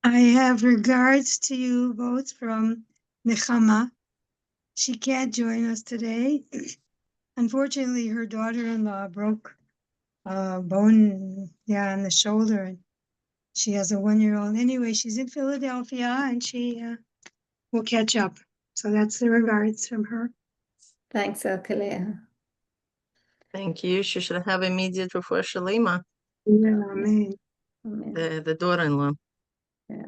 I have regards to you both from Nechama. She can't join us today. Unfortunately, her daughter-in-law broke a bone, in the shoulder, and she has a 1-year-old. Anyway, she's in Philadelphia, and she will catch up. So that's the regards from her. Thanks, Alkalea. Thank you. She should have immediate refuah shalema. Yeah, amen. The daughter-in-law. Yeah.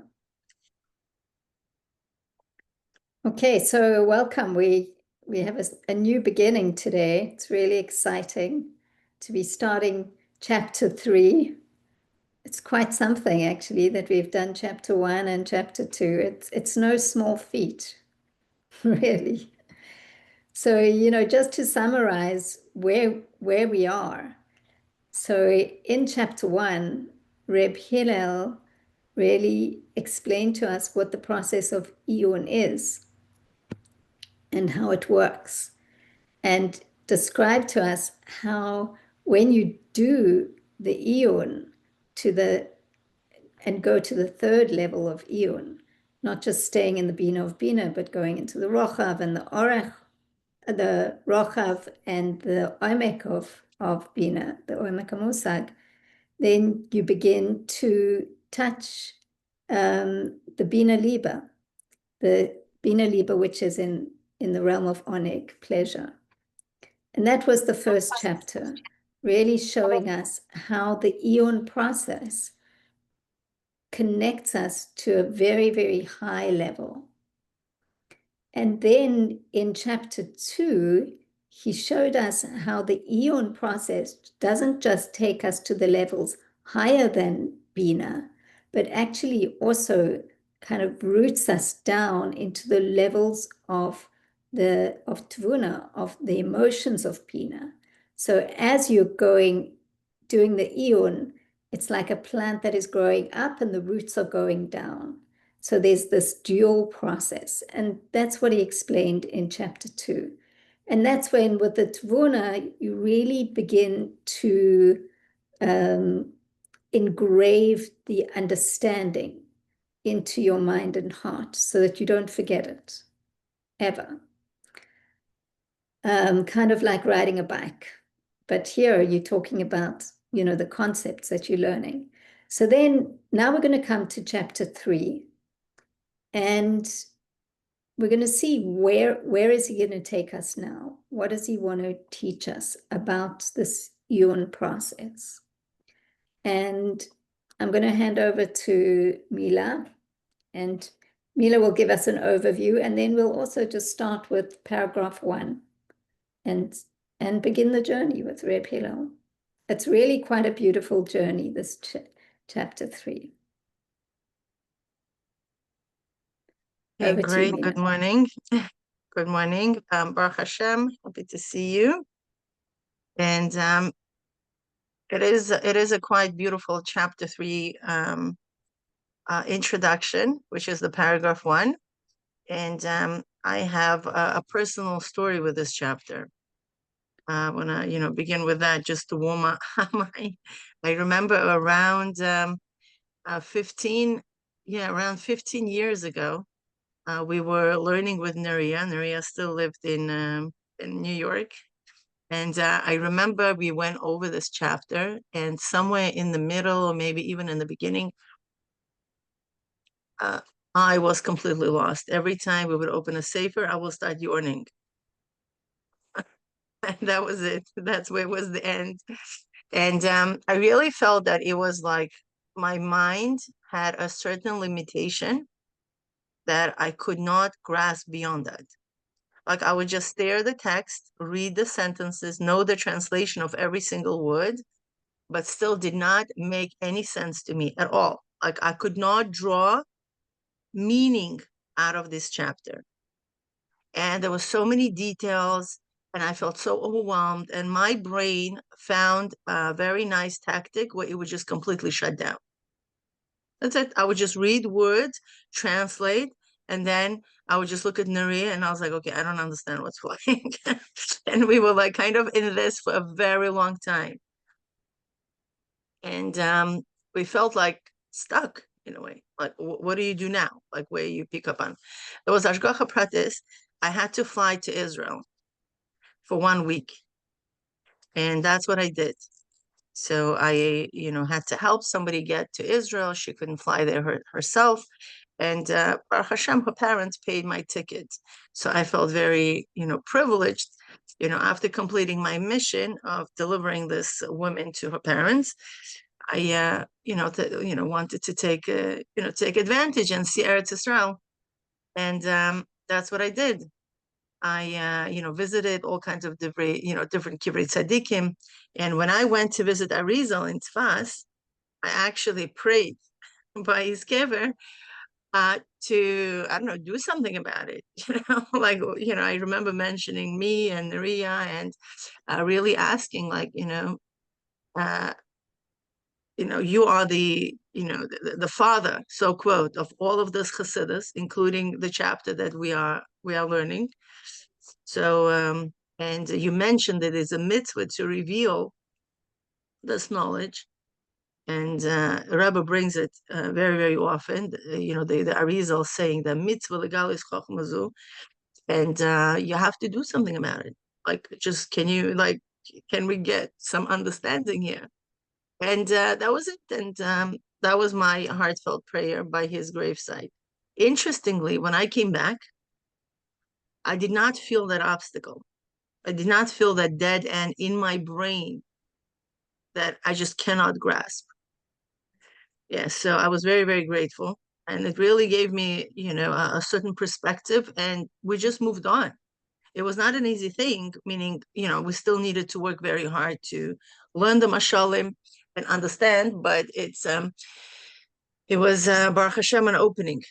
Okay, so welcome. We have a new beginning today. It's really exciting to be starting chapter 3. It's quite something, actually, that we've done chapter 1 and chapter 2. It's no small feat, really. So, just to summarize where we are. So in chapter 1, Reb Hillel really explained to us what the process of Iyun is and how it works, and described to us how when you do the Iyun and go to the third level of Iyun, not just staying in the Bina of Bina, but going into the Rochav and the Orech, the Rochav and the Omek of Bina, the Omek HaMusag, then you begin to touch the Bina Liba, which is in the realm of Oneg, pleasure. And that was the first chapter, really showing us how the Iyun process connects us to a very, very high level. And then in chapter 2, he showed us how the Iyun process doesn't just take us to the levels higher than Bina, but actually also kind of roots us down into the levels of Tvuna, of the emotions of Bina. So as you're doing the Iyun, it's like a plant that is growing up and the roots are going down. So there's this dual process, and that's what he explained in chapter 2. And that's when, with the Tvuna, you really begin to engrave the understanding into your mind and heart so that you don't forget it, ever. Kind of like riding a bike. But here you're talking about, the concepts that you're learning. So then, now we're going to come to chapter 3. And we're going to see where is he going to take us now? What does he want to teach us about this Iyun process? And I'm going to hand over to Mila, and Mila will give us an overview, and then we'll also just start with paragraph 1 and begin the journey with Reb Hillel. It's really quite a beautiful journey, this chapter 3. Okay, great. Good morning. Good morning. Baruch Hashem. Happy to see you. And it is a quite beautiful chapter 3 introduction, which is the paragraph 1. And I have a personal story with this chapter. I want to, begin with that just to warm up. I remember around 15 years ago. We were learning with Nuria. Nuria still lived in New York. And I remember we went over this chapter, and somewhere in the middle, or maybe even in the beginning, I was completely lost. Every time we would open a sefer, I will start yawning. And that was it. That's where it was the end. And I really felt that it was like my mind had a certain limitation that I could not grasp beyond that. Like I would just stare at the text, read the sentences, know the translation of every single word, but still did not make any sense to me at all. Like I could not draw meaning out of this chapter. And there were so many details, and I felt so overwhelmed. And my brain found a very nice tactic where it would just completely shut down. That's it. I would just read words, translate, and then I would just look at Nuria and I was like, okay, I don't understand what's flying. And we were like kind of in this for a very long time. And we felt like stuck, in a way. Like, what do you do now? Like, where you pick up on? It was Hashgacha Pratis. I had to fly to Israel for 1 week. And that's what I did. So I, had to help somebody get to Israel. She couldn't fly there herself. And Baruch Hashem, her parents paid my ticket. So I felt very, privileged, after completing my mission of delivering this woman to her parents. I, wanted to take advantage and see Eretz Israel. And that's what I did. I, visited all kinds of different Kivrei Tzadikim. And when I went to visit Arizal in Tzfas, I actually prayed by his kever to, I don't know, do something about it. I remember mentioning me and Ria and really asking, you are the father, so quote, of all of this Chassidus, including the chapter that we are learning. So, and you mentioned that it's a mitzvah to reveal this knowledge, and Rebbe brings it very, very often. The Arizal saying the mitzvah legalis chochmazu, and you have to do something about it. Can we get some understanding here? And that was it. And that was my heartfelt prayer by his graveside. Interestingly, when I came back, I did not feel that obstacle. I did not feel that dead end in my brain that I just cannot grasp. Yeah, so I was very, very grateful. And it really gave me, a certain perspective, and we just moved on. It was not an easy thing, meaning, we still needed to work very hard to learn the mashalim and understand, but it was Baruch Hashem an opening.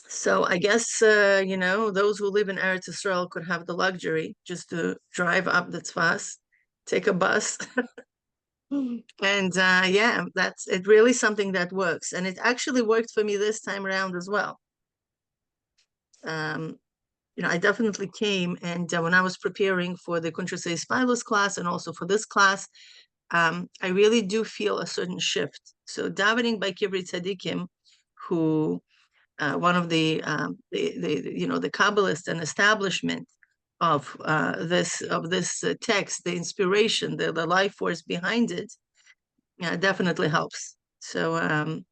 So I guess, those who live in Eretz Israel could have the luxury just to drive up the Tzfas, take a bus. And yeah, that's it. Really something that works. And it actually worked for me this time around as well. I definitely came, and when I was preparing for the Kuntrasei Spilus class and also for this class, I really do feel a certain shift. So davening by Kivrei Tzadikim, who one of the Kabbalists and establishment of this text, the inspiration, the life force behind it, definitely helps. So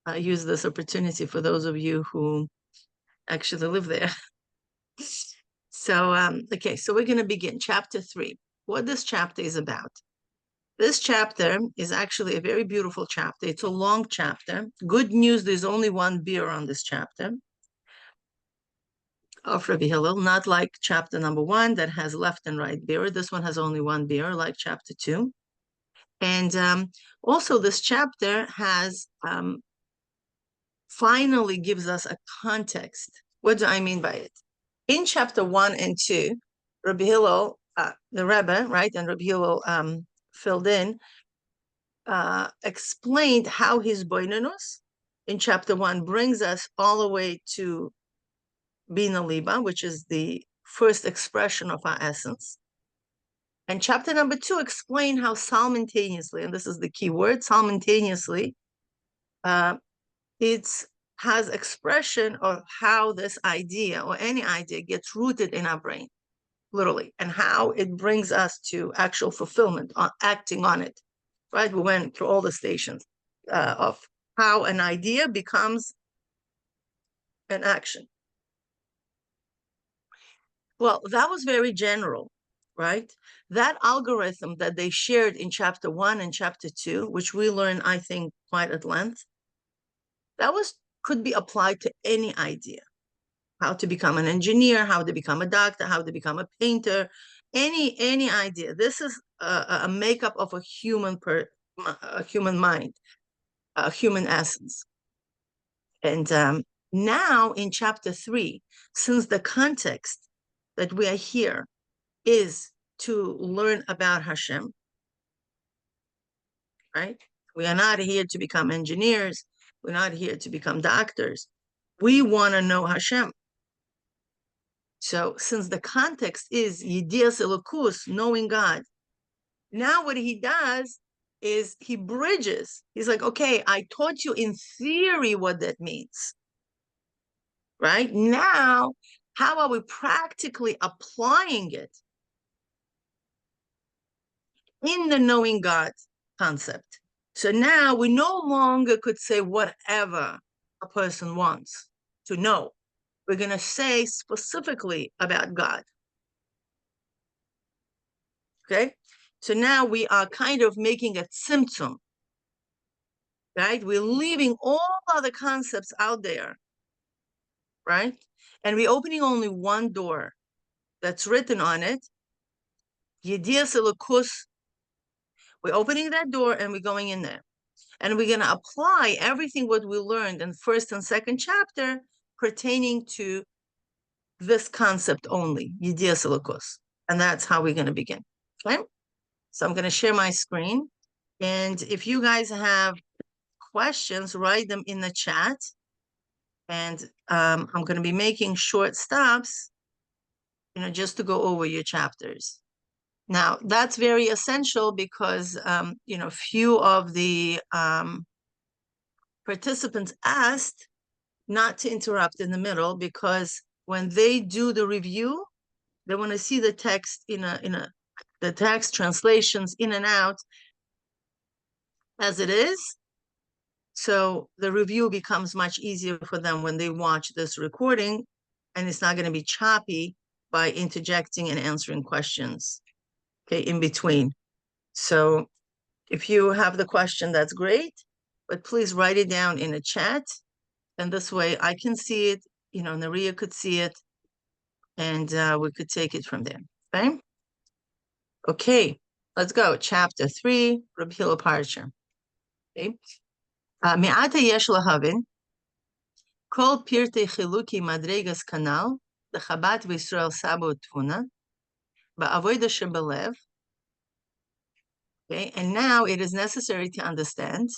I use this opportunity for those of you who actually live there. So okay, so we're going to begin chapter 3. What this chapter is about. This chapter is actually a very beautiful chapter. It's a long chapter. Good news, there's only one beer on this chapter of Rabbi Hillel, not like chapter number 1 that has left and right beer. This one has only one beer, like chapter 2. And also this chapter has finally gives us a context. What do I mean by it? In chapter 1 and 2, Rabbi Hillel, the Rebbe, right, and Rabbi Hillel filled in, explained how hisbonenus in chapter 1 brings us all the way to Bina Liba, which is the first expression of our essence. And chapter number 2 explained how simultaneously, and this is the key word, simultaneously, it has expression of how this idea or any idea gets rooted in our brain, literally, and how it brings us to actual fulfillment on acting on it, right? We went through all the stations of how an idea becomes an action. Well, that was very general, right? That algorithm that they shared in chapter 1 and chapter 2, which we learn, I think, quite at length, that could be applied to any idea. How to become an engineer, how to become a doctor, how to become a painter, any idea. This is a makeup of a human mind, a human essence. And now in chapter 3, since the context that we are here is to learn about Hashem, right? We are not here to become engineers. We're not here to become doctors. We want to know Hashem. So since the context is Yedias Elokus, knowing God, now what he does is he bridges. He's like, okay, I taught you in theory what that means. Right? Now, how are we practically applying it in the knowing God concept? So now we no longer could say whatever a person wants to know. We're going to say specifically about God. Okay? So now we are kind of making a symptom, right? We're leaving all other concepts out there, right? And we're opening only one door that's written on it, Elokus. We're opening that door and we're going in there. And we're going to apply everything what we learned in first and second chapter pertaining to this concept only, Elokus. And that's how we're going to begin. Okay? So I'm going to share my screen. And if you guys have questions, write them in the chat. And I'm going to be making short stops, just to go over your chapters. Now, that's very essential because, few of the participants asked not to interrupt in the middle because when they do the review, they want to see the text the text translations in and out as it is. So the review becomes much easier for them when they watch this recording, and it's not going to be choppy by interjecting and answering questions, okay, in between. So if you have the question, that's great, but please write it down in a chat, and this way I can see it, Naria could see it, and we could take it from there, okay? Okay, let's go. Chapter 3, Rabbi Hillel Parsha. Okay. Me'ata yesh lahavin, kol pirtei chiluki madregas kanal, the Chabad v'Yisrael Sabo Tuna, ba'avoida shebelev. Okay, and now it is necessary to understand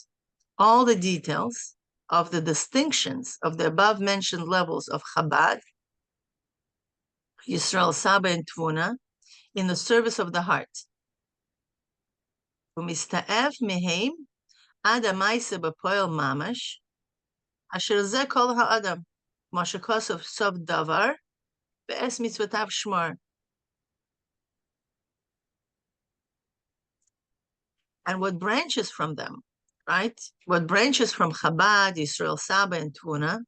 all the details of the distinctions of the above-mentioned levels of Chabad, Yisrael Saba, and Tvuna in the service of the heart. Umista'ef mehem ad ha'maisa b'poel mamash, asher zeh kol ha'adam, mashakosov sov davar, ve'es mitzvotav shmar. And what branches from them, right? What branches from Chabad, Yisrael Saba, and Tvuna,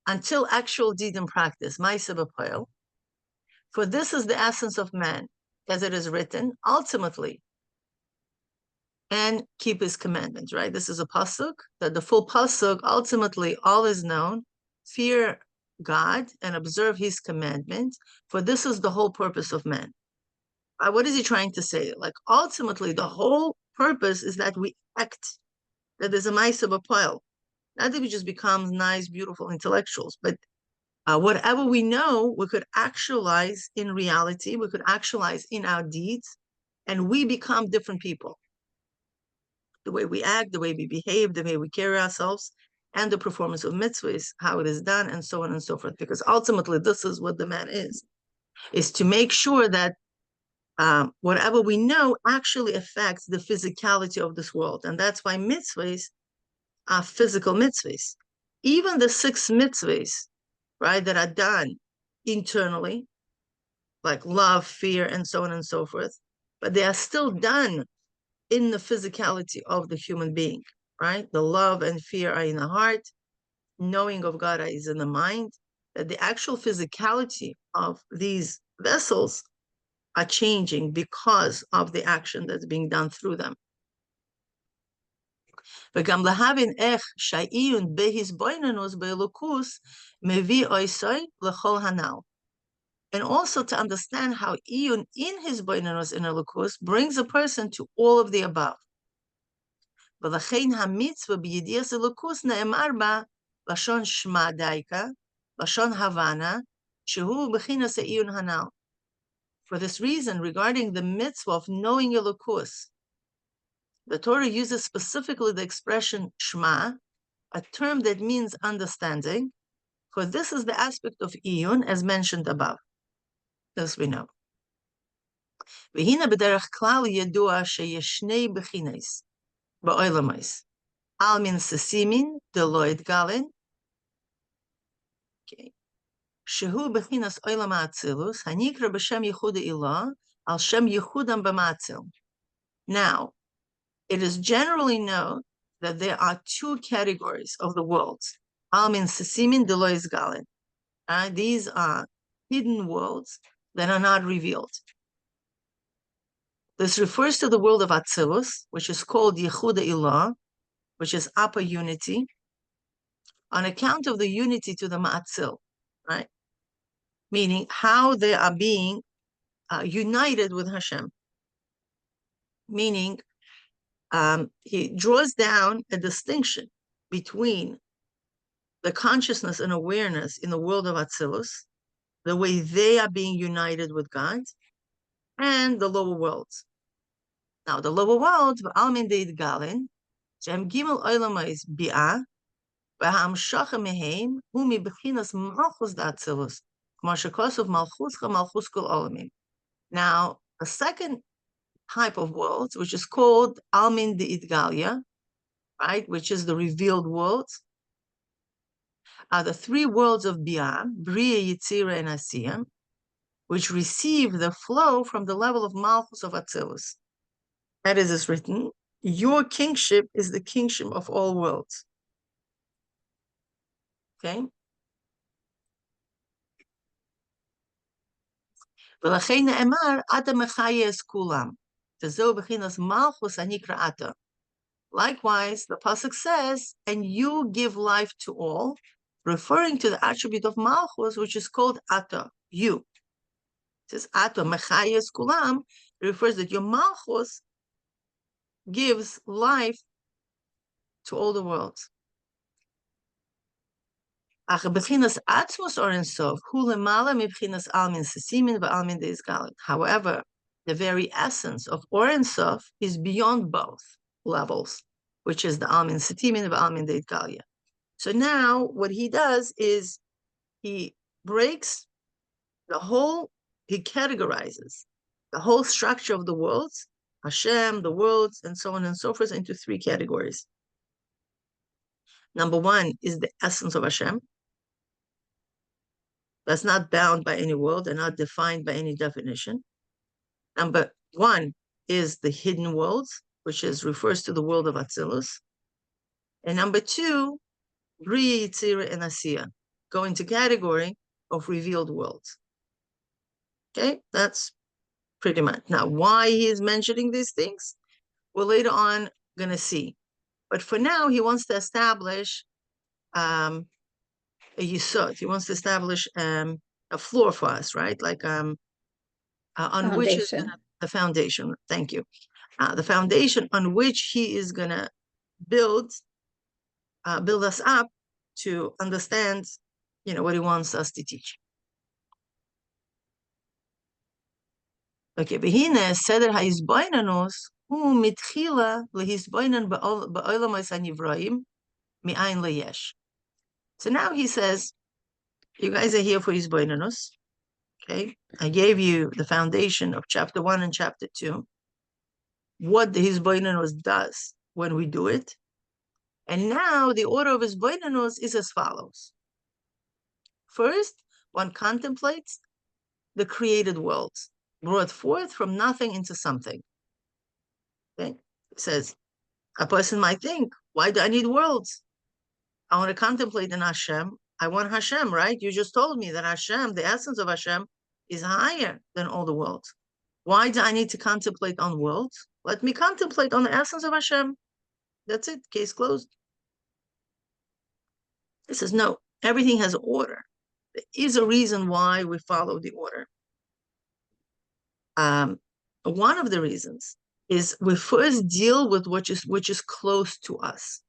until actual deed and practice, Maisa b'poel. For this is the essence of man, as it is written, ultimately, and keep his commandments, right? This is a pasuk, that the full pasuk, ultimately, all is known, fear God and observe his commandments, for this is the whole purpose of man. What is he trying to say? Like, ultimately, the whole purpose is that we act, that there's a ma'aseh b'poel. Not that we just become nice, beautiful intellectuals, but whatever we know, we could actualize in reality, we could actualize in our deeds, and we become different people. The way we act, the way we behave, the way we carry ourselves, and the performance of mitzvahs, how it is done, and so on and so forth. Because ultimately, this is what the man is to make sure that whatever we know actually affects the physicality of this world. And that's why mitzvahs are physical mitzvahs. Even the 6 mitzvahs, right, that are done internally, like love, fear, and so on and so forth, but they are still done in the physicality of the human being, right? The love and fear are in the heart, knowing of God is in the mind, that the actual physicality of these vessels are changing because of the action that's being done through them. וגם להבין איך שהעיון בהיסבוננוס באלוקוס מביא אויסוי לכל הנ"ל. And also to understand how iyun in hisbonenus in Elokus brings a person to all of the above. ולכן המצווה בידיעת אלוקוס נאמר בה לשון שמע דייקה, לשון הבנה, שהוא בחינת העיון הנ"ל. For this reason, regarding the mitzvah of knowing Elokus, the Torah uses specifically the expression shema, a term that means understanding, because this is the aspect of iyun as mentioned above. This we know. והנה בדרך כלל ידוע שיש שני בחינס בעולמות, עלמין ססימין דלא יתגלן, שהוא בחינס עולם האצילוס, הנקרא בשם ייחודה אילאה, על שם ייחודם במצל. Now, it is generally known that there are two categories of the worlds. Almin sesimin delo yizgalen. These are hidden worlds that are not revealed. This refers to the world of Atzilus, which is called Yechuda Ilaa, which is upper unity, on account of the unity to the Ma'atzil, right? Meaning how they are being united with Hashem. Meaning, he draws down a distinction between the consciousness and awareness in the world of Atzilus, the way they are being united with God, and the lower worlds. Now, the lower worlds, Almin Deid Galin, Shem Gimel Olamais Bi'ah, V'hamshacha Meheim, Humi Bechinas Malchus D'Atzilus, K'mashakosov Malchuscha Malchus Kol Olamim. Now, a second type of worlds, which is called Almin Deid Galia, right, which is the revealed worlds, are the three worlds of Bi'ah, Bria, Yitzira, and Asiyah, which receive the flow from the level of Malchus of Atzilus. That is written, your kingship is the kingship of all worlds. Okay? Likewise, the pasuk says, and you give life to all, referring to the attribute of Malchus, which is called Ata, you. It says Ata mechayes kulam, refers that your Malchus gives life to all the worlds. However, the very essence of Or Ein Sof is beyond both levels, which is the Almin Setimin and Almin Deit Galia. So now what he does is he breaks he categorizes the whole structure of the worlds, Hashem, the worlds, and so on and so forth, into three categories. Number one is the essence of Hashem. That's not bound by any world and not defined by any definition. Number one is the hidden worlds, which refers to the world of Atzilus. And number two, Bria, Yitzira, and Asiyah, go into category of revealed worlds. Okay, that's pretty much. Now, why he is mentioning these things, we're later on going to see. But for now, he wants to establish a yisod. He wants to establish a floor for us, right? Like on Foundation. which is the foundation. Thank you. The foundation on which he is going to build us up to understand, what he wants us to teach. Okay, behine seder hisbonenus hu mitchila lehisbonen be'olamos hanivraim mi'ayin leyesh. So now he says, you guys are here for hisbonenus. Okay, I gave you the foundation of chapter 1 and chapter 2, what the hisbonenus does when we do it. And now the order of hisbonenus is as follows. First, one contemplates the created worlds, brought forth from nothing into something. Okay, it says, a person might think, why do I need worlds? I want to contemplate in Hashem. I want Hashem, right? You just told me that Hashem, the essence of Hashem, is higher than all the worlds. Why do I need to contemplate on worlds? Let me contemplate on the essence of Hashem. That's it, case closed. He says, no, everything has order. There is a reason why we follow the order. One of the reasons is we first deal with which is close to us,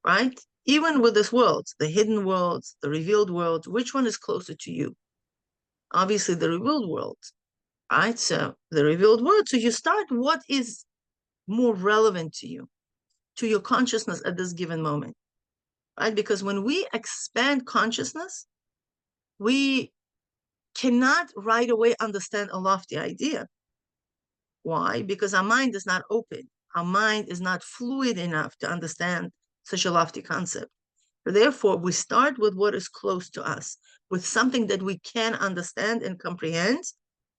right? Even with this world, the hidden worlds, the revealed worlds, which one is closer to you? Obviously, the revealed world, right? So the revealed world. So you start what is more relevant to you, to your consciousness at this given moment, right? Because when we expand consciousness, we cannot right away understand a lofty idea. Why? Because our mind is not open. Our mind is not fluid enough to understand such a lofty concept. Therefore, we start with what is close to us, with something that we can understand and comprehend.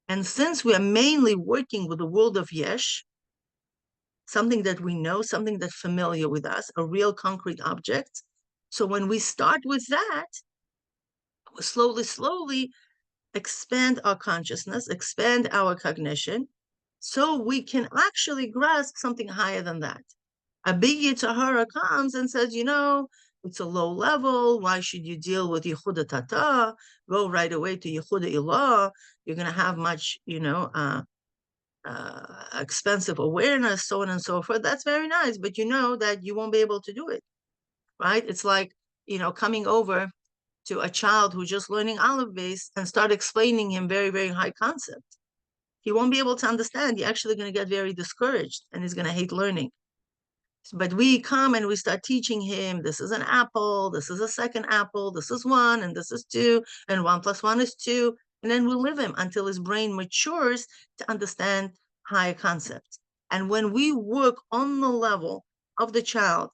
And since we are mainly working with the world of Yesh, something that we know, something that's familiar with us, a real concrete object. So when we start with that, we slowly expand our consciousness, expand our cognition, so we can actually grasp something higher than that. A big Yitzhahara comes and says, it's a low level. Why should you deal with Yechuda Tatoo? Go right away to Yechuda Ilaa. You're going to have much, expensive awareness, so on and so forth. That's very nice, but you know that you won't be able to do it, right? It's like, coming over to a child who's just learning Aleph base and start explaining him very, very high concept. He won't be able to understand. You're actually going to get very discouraged and he's going to hate learning. But we come and we start teaching him, this is an apple, this is a second apple, this is 1, and this is 2, and 1 + 1 is 2. And then we live him until his brain matures to understand higher concepts. And when we work on the level of the child,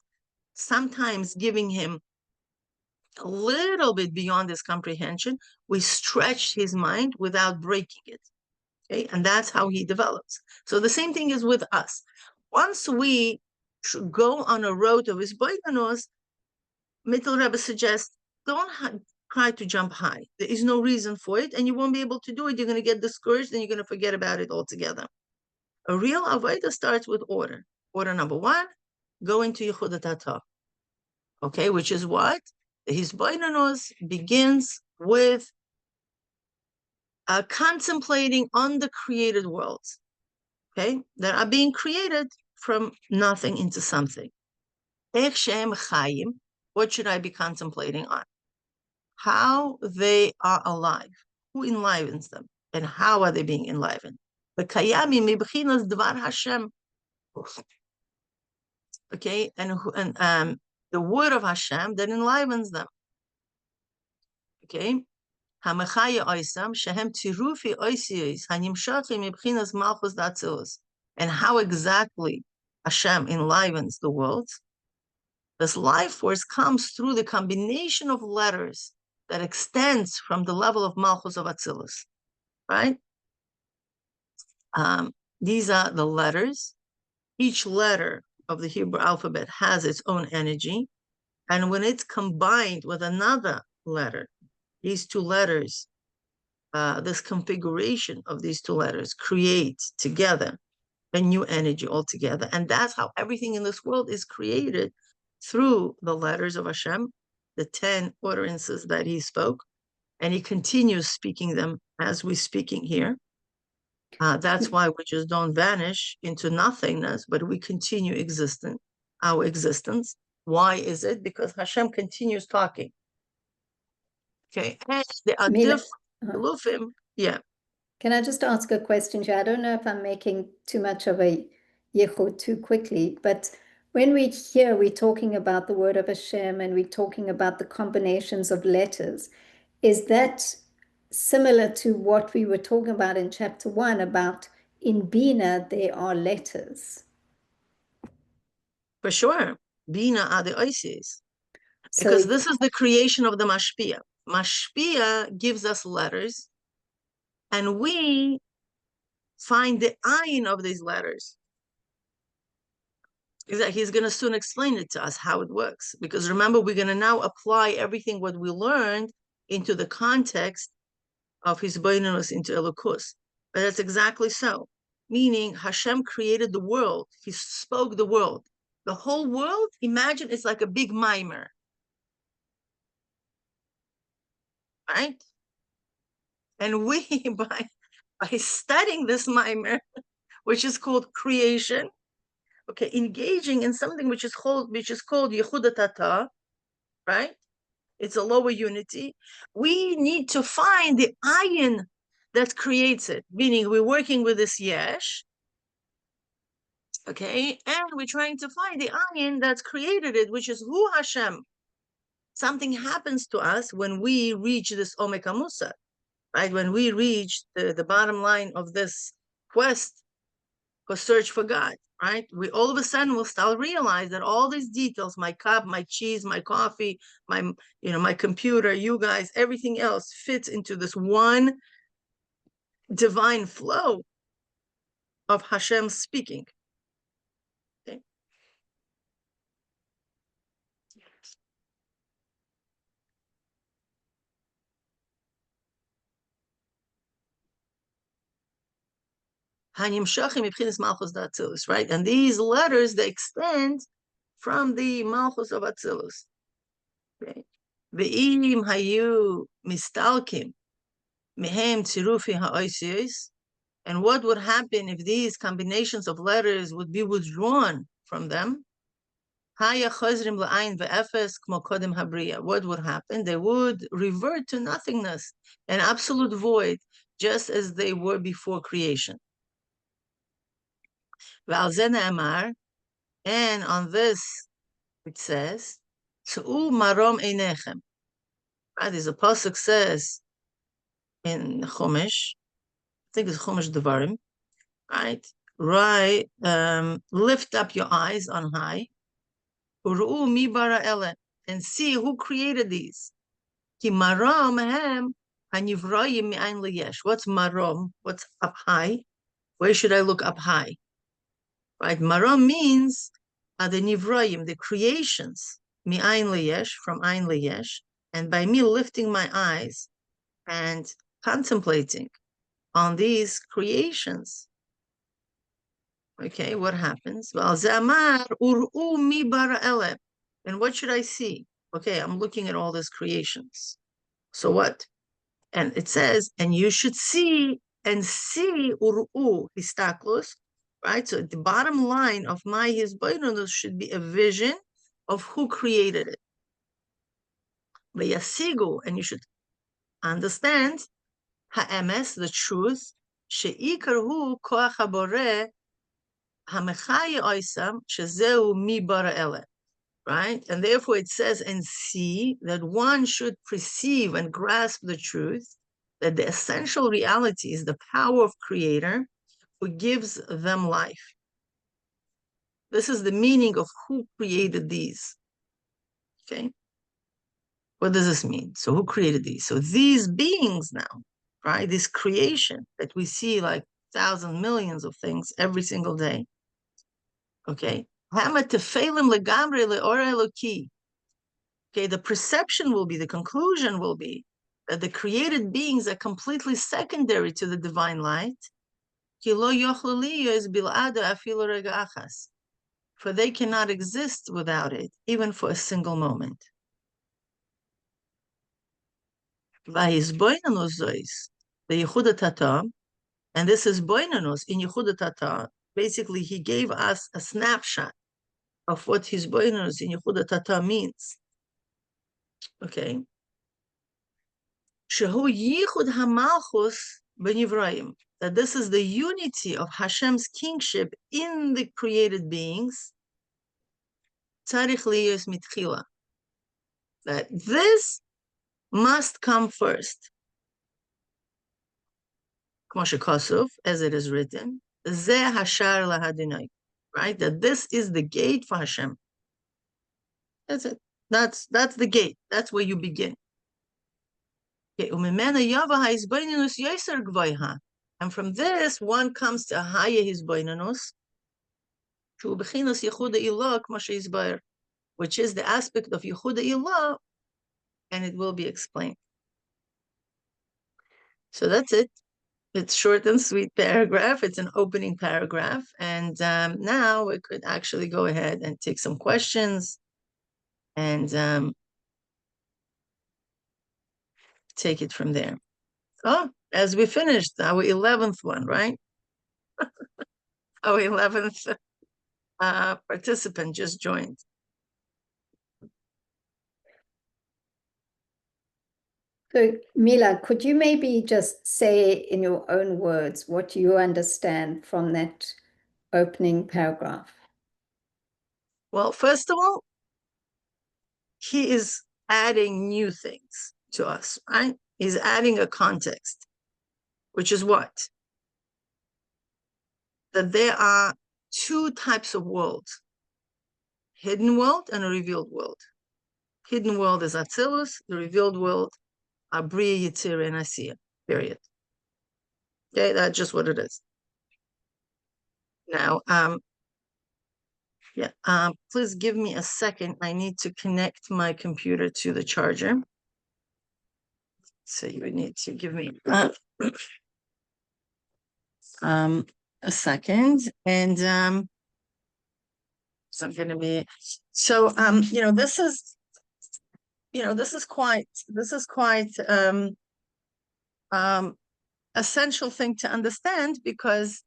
sometimes giving him a little bit beyond his comprehension, we stretch his mind without breaking it. Okay, and that's how he develops. So the same thing is with us. Once we go on a road of hisbonenus, Mittel Rebbe suggests, don't try to jump high. There is no reason for it, and you won't be able to do it. You're going to get discouraged, and you're going to forget about it altogether. A real avodah starts with order. Order number 1, go into Yechuda Tatoo. Okay, which is what? The hisbonenus begins with contemplating on the created worlds. Okay, that are being created from nothing into something. What should I be contemplating on? How they are alive, who enlivens them, and how are they being enlivened? Okay, and the word of Hashem that enlivens them. Okay, and how exactly Hashem enlivens the world. This life force comes through the combination of letters that extends from the level of Malchus of Atzilus, right? These are the letters. Each letter of the Hebrew alphabet has its own energy. And when it's combined with another letter, these two letters, this configuration of these two letters creates together a new energy altogether. And that's how everything in this world is created, through the letters of Hashem, the 10 utterances that he spoke, and he continues speaking them as we're speaking here. That's why we just don't vanish into nothingness, but we continue our existence. Why is it? Because Hashem continues talking. Okay, and there are different Lufim. Yeah. Can I just ask a question here? I don't know if I'm making too much of a Yechud too quickly, but when we're talking about the word of Hashem and we're talking about the combinations of letters, is that similar to what we were talking about in chapter 1 about in Bina there are letters? For sure. Bina are the Isis. Because this is the creation of the Mashpia. Mashpia gives us letters, and we find the ayin of these letters. He's going to soon explain it to us how it works. Because remember, we're going to now apply everything what we learned into the context of hisbonenus, into Elokus. But that's exactly so. Meaning Hashem created the world. He spoke the world. The whole world, imagine it's like a big mimer. Right? And we, by studying this mimer, which is called creation, okay, engaging in something which is called Yechuda Tatoo, right? It's a lower unity. We need to find the ayin that creates it, meaning we're working with this yesh, okay, and we're trying to find the ayin that's created it, which is Hu Hashem. Something happens to us when we reach this Omek Amusa, right? When we reach the bottom line of this quest for search for God, right? We all of a sudden will start realize that all these details, my cup, my cheese, my coffee, my, my computer, you guys, everything else fits into this one divine flow of Hashem speaking. Okay. Right? And these letters, they extend from the Malchus of Atzilus. Okay. Ve'im hayu mistalkim mehem tzirufi ha'oisios. And what would happen if these combinations of letters would be withdrawn from them? What would happen? They would revert to nothingness, an absolute void, just as they were before creation. And on this, it says, marom einechem. Right, as the pasuk says in Chumash, I think it's Chumash Devarim, right? Right, lift up your eyes on high, uru'u mi bara ele, and see who created these. Ki marom hem hanivrayim mi'ain leyesh. What's marom? What's up high? Where should I look up high? Right, marom means the nivrayim, the creations, mi'ain leyesh, from ain leyesh, and by me lifting my eyes and contemplating on these creations. Okay, what happens? Well, zamar ur'u mi bara ele. And what should I see? Okay, I'm looking at all these creations. So what? And it says, and you should see ur'u histaklus, right? So the bottom line of my hisbonenus should be a vision of who created it. V'yasigu, and you should understand ha'emes, the truth, she'ikar hu koach haboreh hamechaya oisam shezeu mi bara ele. Right? And therefore it says, and see, that one should perceive and grasp the truth, that the essential reality is the power of Creator who gives them life. This is the meaning of who created these. Okay? What does this mean? So who created these? So these beings now, right? This creation that we see like thousands, millions of things every single day. Okay? Okay, the perception will be, the conclusion will be that the created beings are completely secondary to the divine light. For they cannot exist without it, even for a single moment. The Yechuda Tatoo, and this is hisbonenus in Yechuda Tatoo. Basically, he gave us a snapshot of what hisbonenus in Yechuda Tatoo means. Okay. Shehu yichud hamalchus b'nivraim, that this is the unity of Hashem's kingship in the created beings. Tzarich liyos mitchila, that this must come first. K'mo shekosuf, as it is written, zeh hashar lahadinai, right? That this is the gate for Hashem. That's it. That's the gate. That's where you begin. And from this, one comes to a higher hisbonenus, which is the aspect of Yechuda Ilaa, and it will be explained. So that's it. It's short and sweet paragraph. It's an opening paragraph. And now we could actually go ahead and take some questions and take it from there. Oh, as we finished our 11th one, right? Our 11th participant just joined. So, Mila, could you maybe just say in your own words what you understand from that opening paragraph? Well, first of all, he is adding new things to us, right? He's adding a context, which is what? that there are two types of worlds, hidden world and a revealed world. Hidden world is Atzilus, the revealed world are Bria, Yitzir, and Asiya, period. Okay, that's just what it is. Now, please give me a second. I need to connect my computer to the charger. So you would need to give me a second. And so I'm going to be, so, this is quite essential thing to understand, because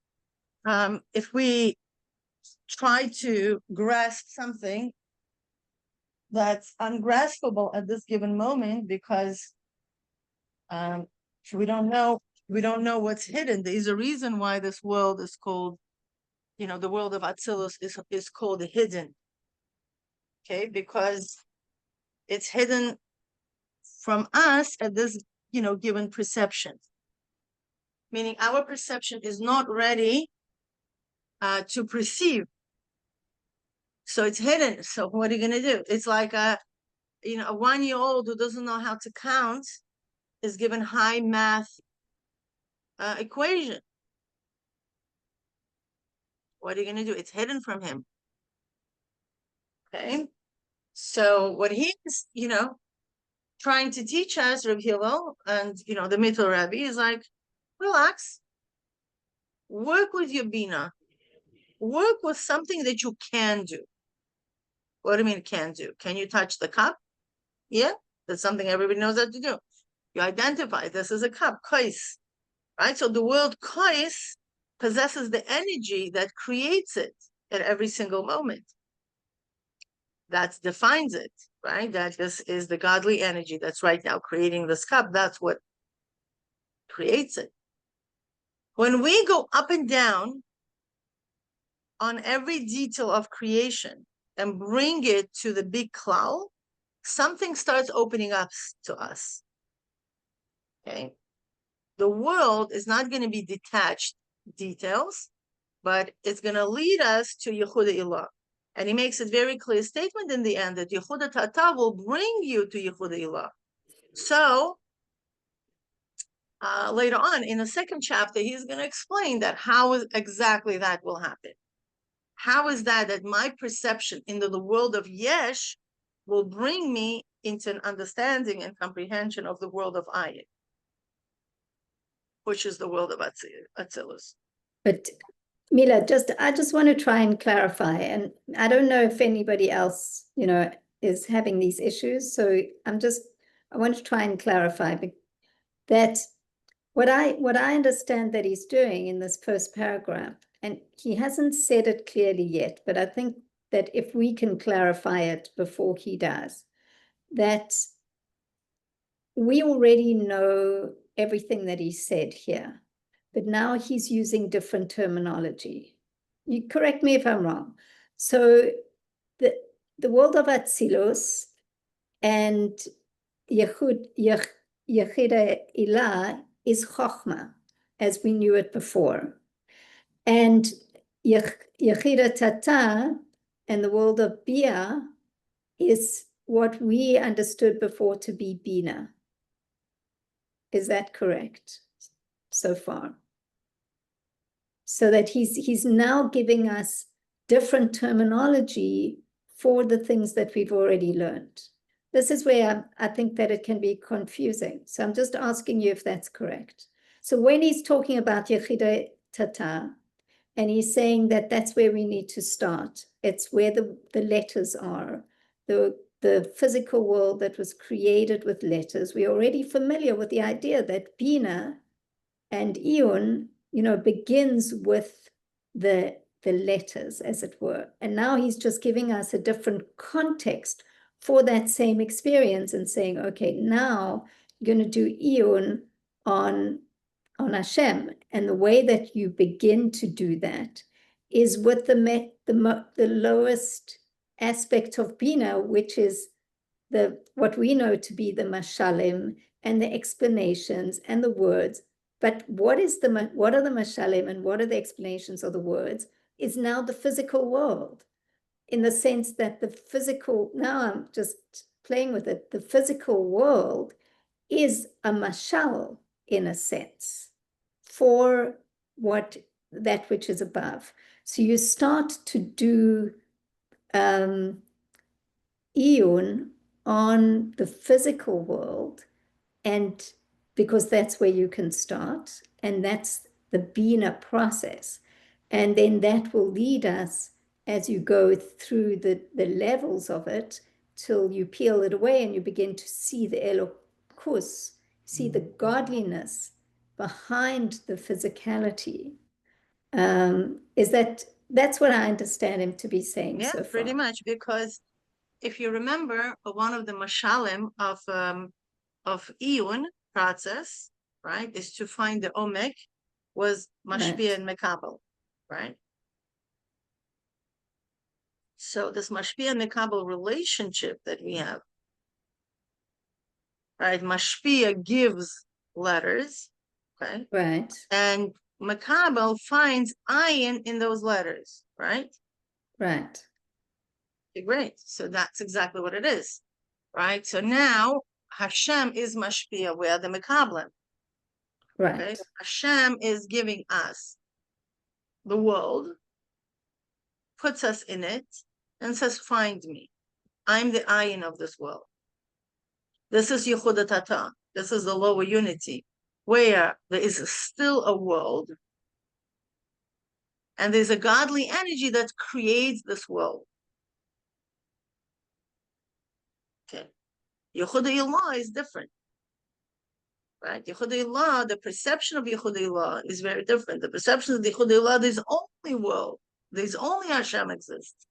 if we try to grasp something that's ungraspable at this given moment, because we don't know what's hidden. There's a reason why this world is called, the world of Atzilus is called hidden. Okay, because it's hidden from us at this, given perception. Meaning our perception is not ready to perceive. So it's hidden. So what are you going to do? It's like a 1-year-old who doesn't know how to count is given high math equation. What are you going to do? It's hidden from him. Okay. So what he's, trying to teach us, Rav Hillel, and, the Mittel Rabbi is like, relax, work with your Bina, work with something that you can do. What do you mean can do? Can you touch the cup? Yeah, that's something everybody knows how to do. You identify this as a cup, kais, right? So the word kais possesses the energy that creates it at every single moment. That defines it, right? That this is the godly energy that's right now creating this cup. That's what creates it. When we go up and down on every detail of creation and bring it to the big cloud, something starts opening up to us. Okay. The world is not going to be detached details, but it's going to lead us to Yechuda Ilaa. And he makes a very clear statement in the end that Yechuda Tatoo will bring you to Yechuda Ilaa. So later on in the second chapter, he's going to explain that how exactly that will happen. How is that my perception into the world of Yesh will bring me into an understanding and comprehension of the world of Ayin, which is the world of Atzilus. But Mila, I just want to try and clarify, and I don't know if anybody else, is having these issues. So I want to try and clarify that what I understand that he's doing in this first paragraph, and he hasn't said it clearly yet, but I think that if we can clarify it before he does, that we already know everything that he said here, but now he's using different terminology. You correct me if I'm wrong. So the world of Atzilus and Yechuda Ilaa is Chochmah, as we knew it before. And Yechuda Tatoo and the world of Bia is what we understood before to be Bina. Is that correct so far? So that he's now giving us different terminology for the things that we've already learned. This is where I think that it can be confusing. So I'm just asking you if that's correct. So when he's talking about Yechuda Tatoo, and he's saying that that's where we need to start, it's where the letters are, the physical world that was created with letters. We're already familiar with the idea that Bina and Iyun, begins with the letters, as it were. And now he's just giving us a different context for that same experience and saying, okay, now you're going to do Iyun on Hashem. And the way that you begin to do that is with the lowest aspect of Bina, which is what we know to be the mashalim and the explanations and the words But what are the mashalim and what are the explanations of the words is now the physical world, in the sense that the physical, now I'm just playing with it, the physical world is a mashal in a sense for that which is above. So you start to do iyun on the physical world, and because that's where you can start, and that's the bina process. And then that will lead us as you go through the levels of it till you peel it away and you begin to see the Elokus, see the godliness behind the physicality. That's what I understand him to be saying Yeah, so far. pretty much, because if you remember, one of the mashalim of iyun process, right, is to find the omek, was mashpia and mekabel, right? So this mashpia and mekabel relationship that we have, right? Mashpia gives letters, okay? Right. And mekabel finds ayin in those letters, right? Right. Okay, great. So that's exactly what it is, right? So now Hashem is mashpia, we are the mekablim. Right. Okay? Hashem is giving us the world, puts us in it, and says, find me. I'm the ayin of this world. This is Yechuda Tatoo. This is the lower unity, where there is still a world, and there's a godly energy that creates this world. Okay. Yechuda Ilaa is different. Right? Yechuda Ilaa, the perception of Yechuda Ilaa is very different. The perception of the Yechuda Ilaa, there's only world. There's only Hashem exists.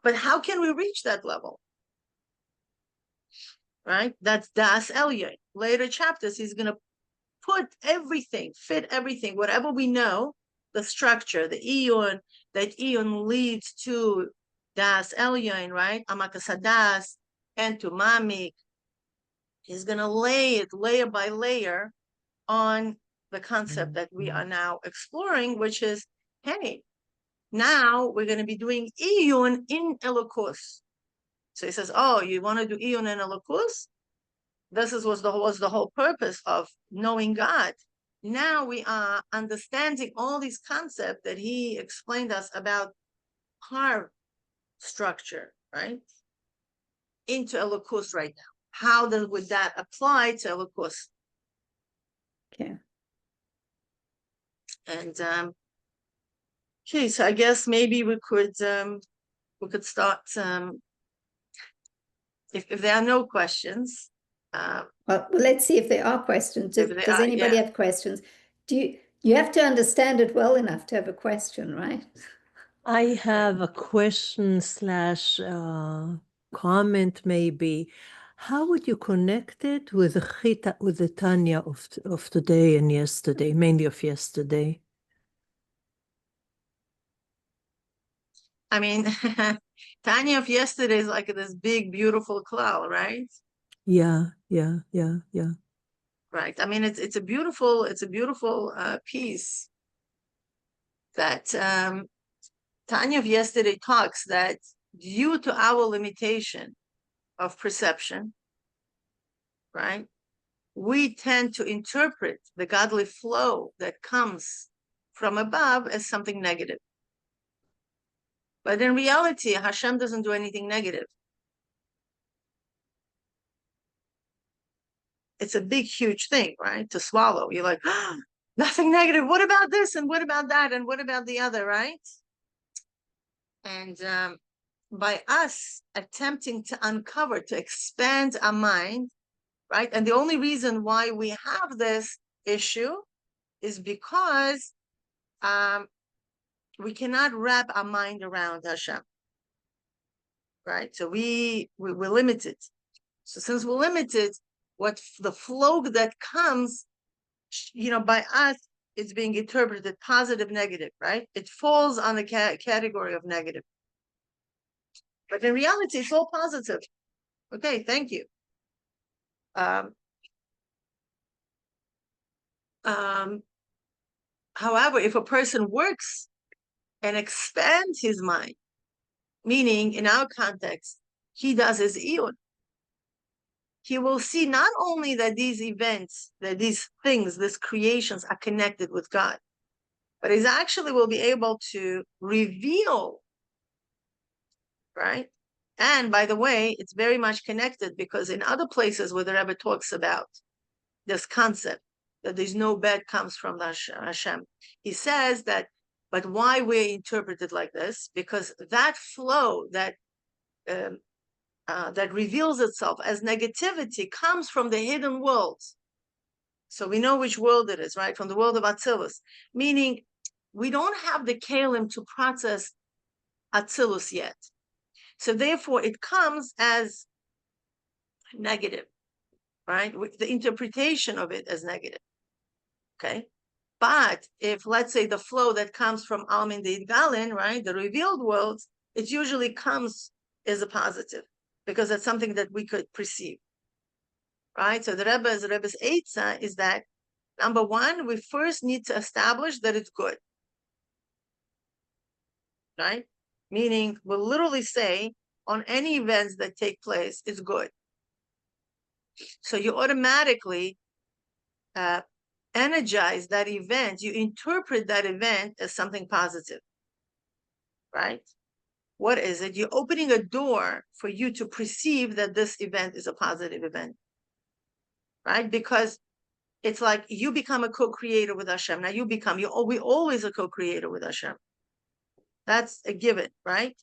But how can we reach that level? Right? That's Das Elyon. Later chapters, he's going to put everything, fit everything, whatever we know, the structure, the iyun, that iyun leads to Das Elyon, right? Amakasadas, and to Mamik. He's going to lay it layer by layer on the concept that we are now exploring, which is, hey, now we're going to be doing iyun in Elokus. So he says, oh, you want to do iyun in Elokus? This was the whole purpose of knowing God. Now we are understanding all these concepts that he explained us about our structure, right? Into Elokus right now. How would that apply to Elokus? Okay. And okay, so I guess maybe we could start. If there are no questions. Well, let's see if there are questions. Does anybody yeah. have questions? You have to understand it well enough to have a question, right? I have a question / comment maybe. How would you connect it with the Tanya of today and yesterday, mainly of yesterday? I mean, Tanya of yesterday is like this big, beautiful cloud, right? Yeah. Right. I mean, it's a beautiful piece that Tanya of yesterday talks that due to our limitation of perception, right, we tend to interpret the godly flow that comes from above as something negative. But in reality, Hashem doesn't do anything negative. It's a big, huge thing, right? To swallow. You're like, oh, nothing negative. What about this? And what about that? And what about the other, right? And by us attempting to uncover, to expand our mind, right? And the only reason why we have this issue is because we cannot wrap our mind around Hashem, right? So we're limited. So since we're limited, what the flow that comes, by us, it's being interpreted positive, negative, right? It falls on the category of negative. But in reality, it's all positive. Okay, thank you. However, if a person works and expands his mind, meaning in our context, he does his iyun, he will see not only that these events, that these things, these creations are connected with God, but he actually will be able to reveal, right? And by the way, it's very much connected because in other places where the Rebbe talks about this concept that there's no bad comes from Hashem, he says that, but why we interpret it like this? Because that flow that that reveals itself as negativity comes from the hidden worlds. So we know which world it is, right? From the world of Atzilus, meaning we don't have the kalim to process Atzilus yet. So therefore it comes as negative, right? The interpretation of it as negative, okay? But if, let's say, the flow that comes from Almin Deit Galin, right, the revealed worlds, it usually comes as a positive because that's something that we could perceive, right? So the Rebbe's Eitzah is that, number one, we first need to establish that it's good, right? Meaning we'll literally say on any events that take place, it's good. So you automatically energize that event, you interpret that event as something positive, right? What is it? You're opening a door for you to perceive that this event is a positive event, right? Because it's like you become a co-creator with Hashem. Now we always a co-creator with Hashem. That's a given, right?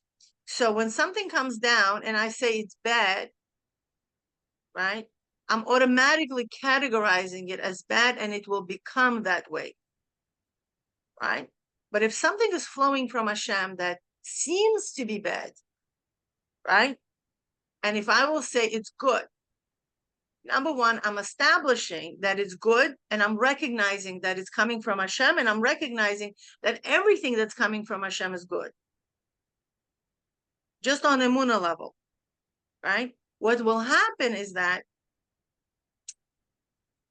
So when something comes down and I say it's bad, right? I'm automatically categorizing it as bad and it will become that way, right? But if something is flowing from Hashem that seems to be bad, right? And if I will say it's good, number one, I'm establishing that it's good and I'm recognizing that it's coming from Hashem and I'm recognizing that everything that's coming from Hashem is good. Just on emunah level, right? What will happen is that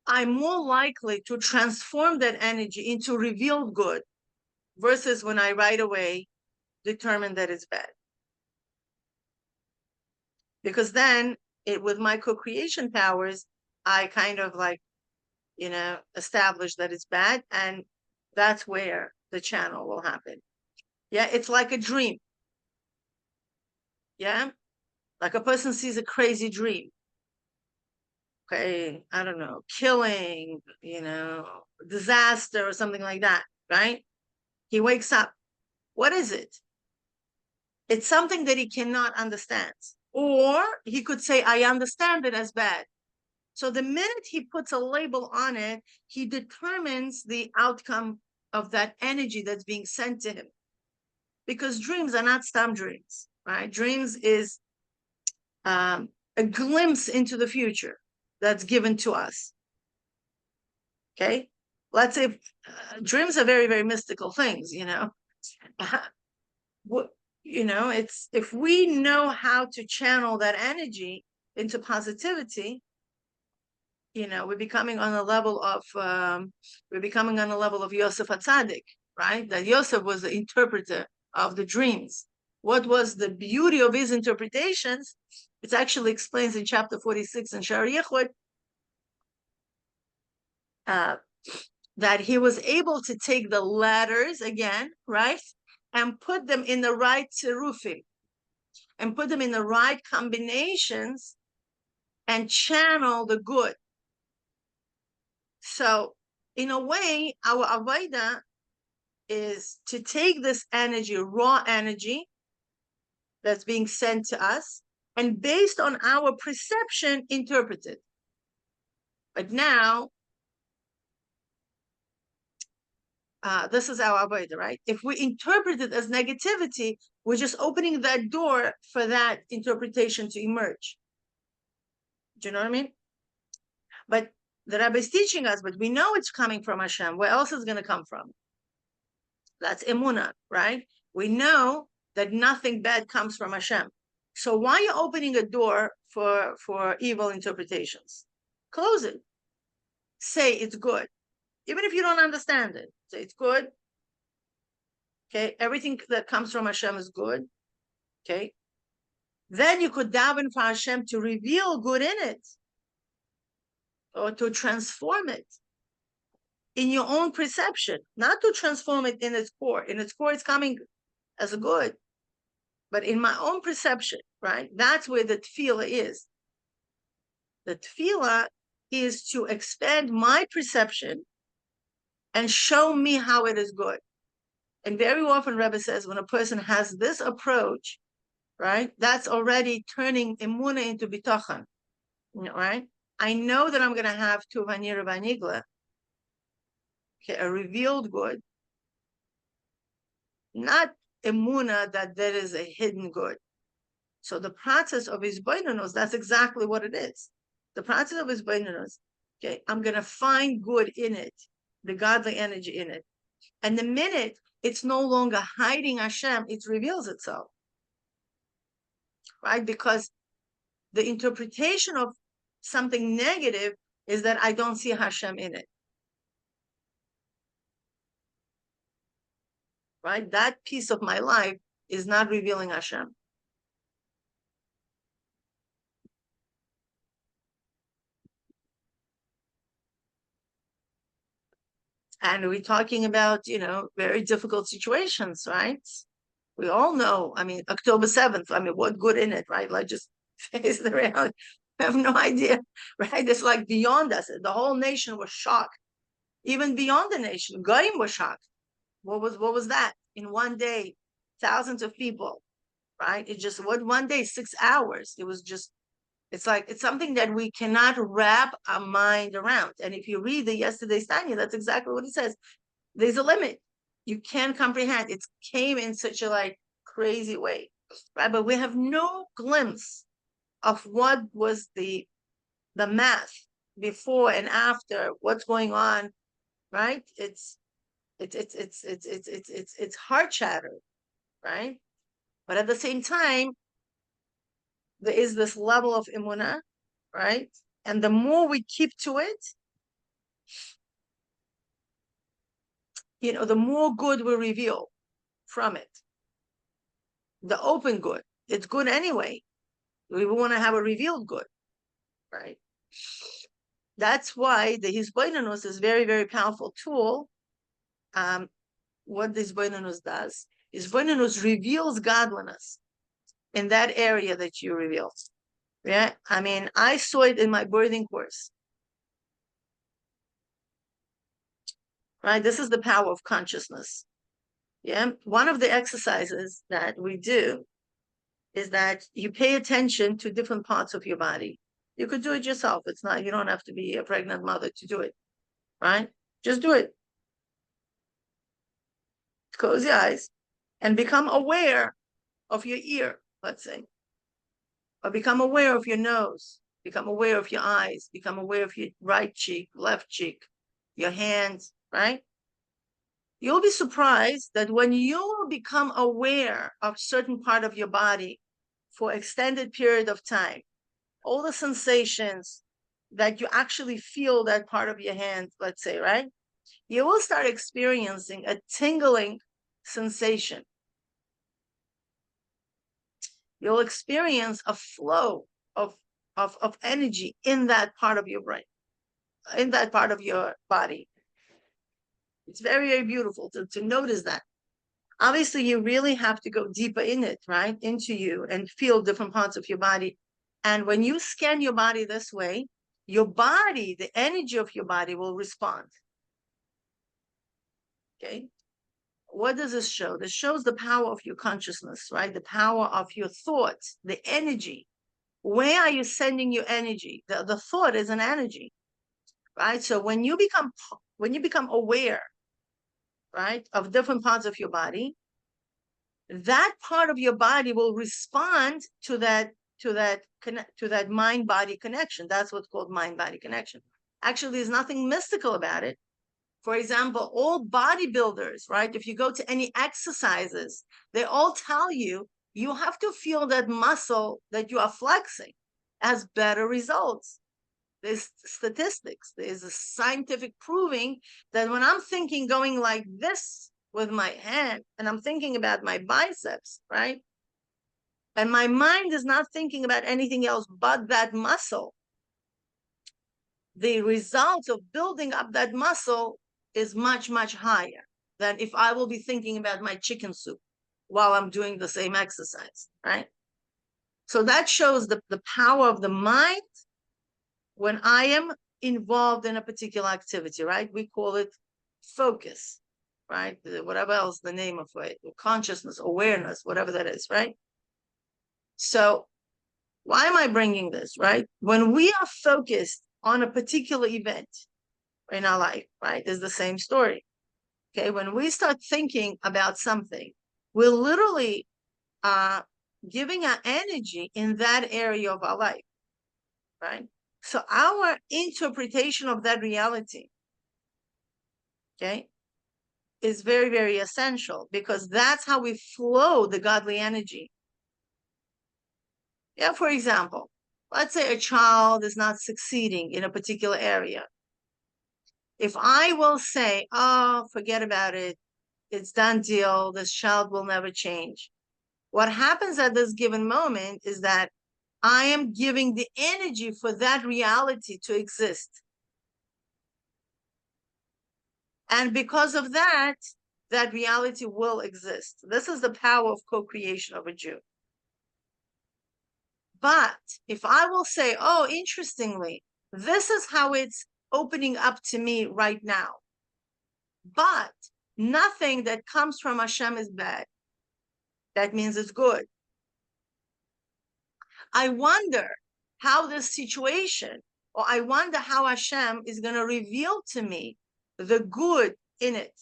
I'm more likely to transform that energy into revealed good versus when I right away determine that it's bad. Because then with my co-creation powers, I kind of like, establish that it's bad, and that's where the channel will happen. Yeah, it's like a dream. Yeah, like a person sees a crazy dream. Okay, I don't know, killing, disaster or something like that, right? He wakes up. What is it? It's something that he cannot understand. Or he could say, I understand it as bad. So the minute he puts a label on it, he determines the outcome of that energy that's being sent to him. Because dreams are not stam dreams, right? Dreams is a glimpse into the future that's given to us. Okay? Let's say dreams are very, very mystical things, it's if we know how to channel that energy into positivity, we're becoming on a level of Yosef HaTzadik, right? That Yosef was the interpreter of the dreams. What was the beauty of his interpretations? It actually explains in chapter 46 in Shar Yechud that he was able to take the letters again, right? And put them in the right tzirufim, and put them in the right combinations and channel the good. So in a way, our avodah is to take this energy, raw energy that's being sent to us, and based on our perception, interpret it. But now, this is our avodah, right? If we interpret it as negativity, we're just opening that door for that interpretation to emerge. Do you know what I mean? But the Rebbe is teaching us, but we know it's coming from Hashem. Where else is it going to come from? That's emunah, right? We know that nothing bad comes from Hashem. So why are you opening a door for evil interpretations? Close it. Say it's good. even if you don't understand it. So it's good. Okay, everything that comes from Hashem is good. Okay, then you could daven for Hashem to reveal good in it, or to transform it in your own perception, not to transform it in its core. In its core, it's coming as a good, but in my own perception, right? That's where the tefillah is. The tefillah is to expand my perception and show me how it is good. And very often, Rebbe says, when a person has this approach, right, that's already turning emunah into bitachon, right? I know that I'm going to have tuvanir vanigla, okay, a revealed good, not emunah that there is a hidden good. So the process of hisbonenus, that's exactly what it is. The process of hisbonenus, okay, I'm going to find good in it, the godly energy in it. And the minute it's no longer hiding Hashem, it reveals itself, right? Because the interpretation of something negative is that I don't see Hashem in it, right? That piece of my life is not revealing Hashem. And we're talking about, very difficult situations, right? We all know, I mean, October 7th, I mean, what good in it, right? Like, just face the reality. I have no idea, right? It's like beyond us. The whole nation was shocked. Even beyond the nation, Goyim was shocked. What was that? In one day, thousands of people, right? It just, one day, 6 hours. It was just, it's like, it's something that we cannot wrap our mind around. And if you read the yesterday's Tanya, that's exactly what it says. There's a limit. You can't comprehend. It came in such a crazy way, right? But we have no glimpse of what was the math before and after, what's going on, right? It's heart shattering, right? But at the same time, there is this level of emunah, right? And the more we keep to it, the more good we reveal from it. The open good, it's good anyway. We want to have a revealed good, right? That's why the hisbonenus is very, very powerful tool. What the hisbonenus does, hisbonenus reveals godliness in that area that you reveal. Yeah, I mean, I saw it in my birthing course. Right, this is the power of consciousness. Yeah, one of the exercises that we do is that you pay attention to different parts of your body. You could do it yourself. It's not, you don't have to be a pregnant mother to do it, right? Just do it. Close your eyes and become aware of your ear, let's say, or become aware of your nose, become aware of your eyes, become aware of your right cheek, left cheek, your hands, right? You'll be surprised that when you become aware of certain part of your body for extended period of time, all the sensations that you actually feel that part of your hand, let's say, right? You will start experiencing a tingling sensation. You'll experience a flow of energy in that part of your brain, in that part of your body. It's very, very beautiful to notice that. Obviously, you really have to go deeper in it, right? Into you and feel different parts of your body. And when you scan your body this way, your body, the energy of your body will respond. Okay. What does this show? This shows the power of your consciousness, right? The power of your thoughts, the energy. Where are you sending your energy? The thought is an energy, right? So when you become aware, right, of different parts of your body, that part of your body will respond to that mind-body connection. That's what's called mind-body connection. Actually, there's nothing mystical about it. For example, all bodybuilders, right? If you go to any exercises, they all tell you have to feel that muscle that you are flexing has better results. There's statistics. There's a scientific proving that when I'm thinking going like this with my hand, and I'm thinking about my biceps, right? And my mind is not thinking about anything else but that muscle, the result of building up that muscle is much, much higher than if I will be thinking about my chicken soup while I'm doing the same exercise, right? So that shows the power of the mind when I am involved in a particular activity, right? We call it focus, right? Whatever else the name of it, consciousness, awareness, whatever that is, right? So why am I bringing this, right? When we are focused on a particular event in our life, right, is the same story. Okay, when we start thinking about something, we're literally giving our energy in that area of our life, right? So our interpretation of that reality, okay, is very, very essential because that's how we flow the godly energy. Yeah, for example, let's say a child is not succeeding in a particular area. If I will say, oh, forget about it, it's done deal, this child will never change. What happens at this given moment is that I am giving the energy for that reality to exist. And because of that, that reality will exist. This is the power of co-creation of a Jew. But if I will say, oh, interestingly, this is how it's opening up to me right now. But nothing that comes from Hashem is bad. That means it's good. I wonder how this situation, or I wonder how Hashem is going to reveal to me the good in it.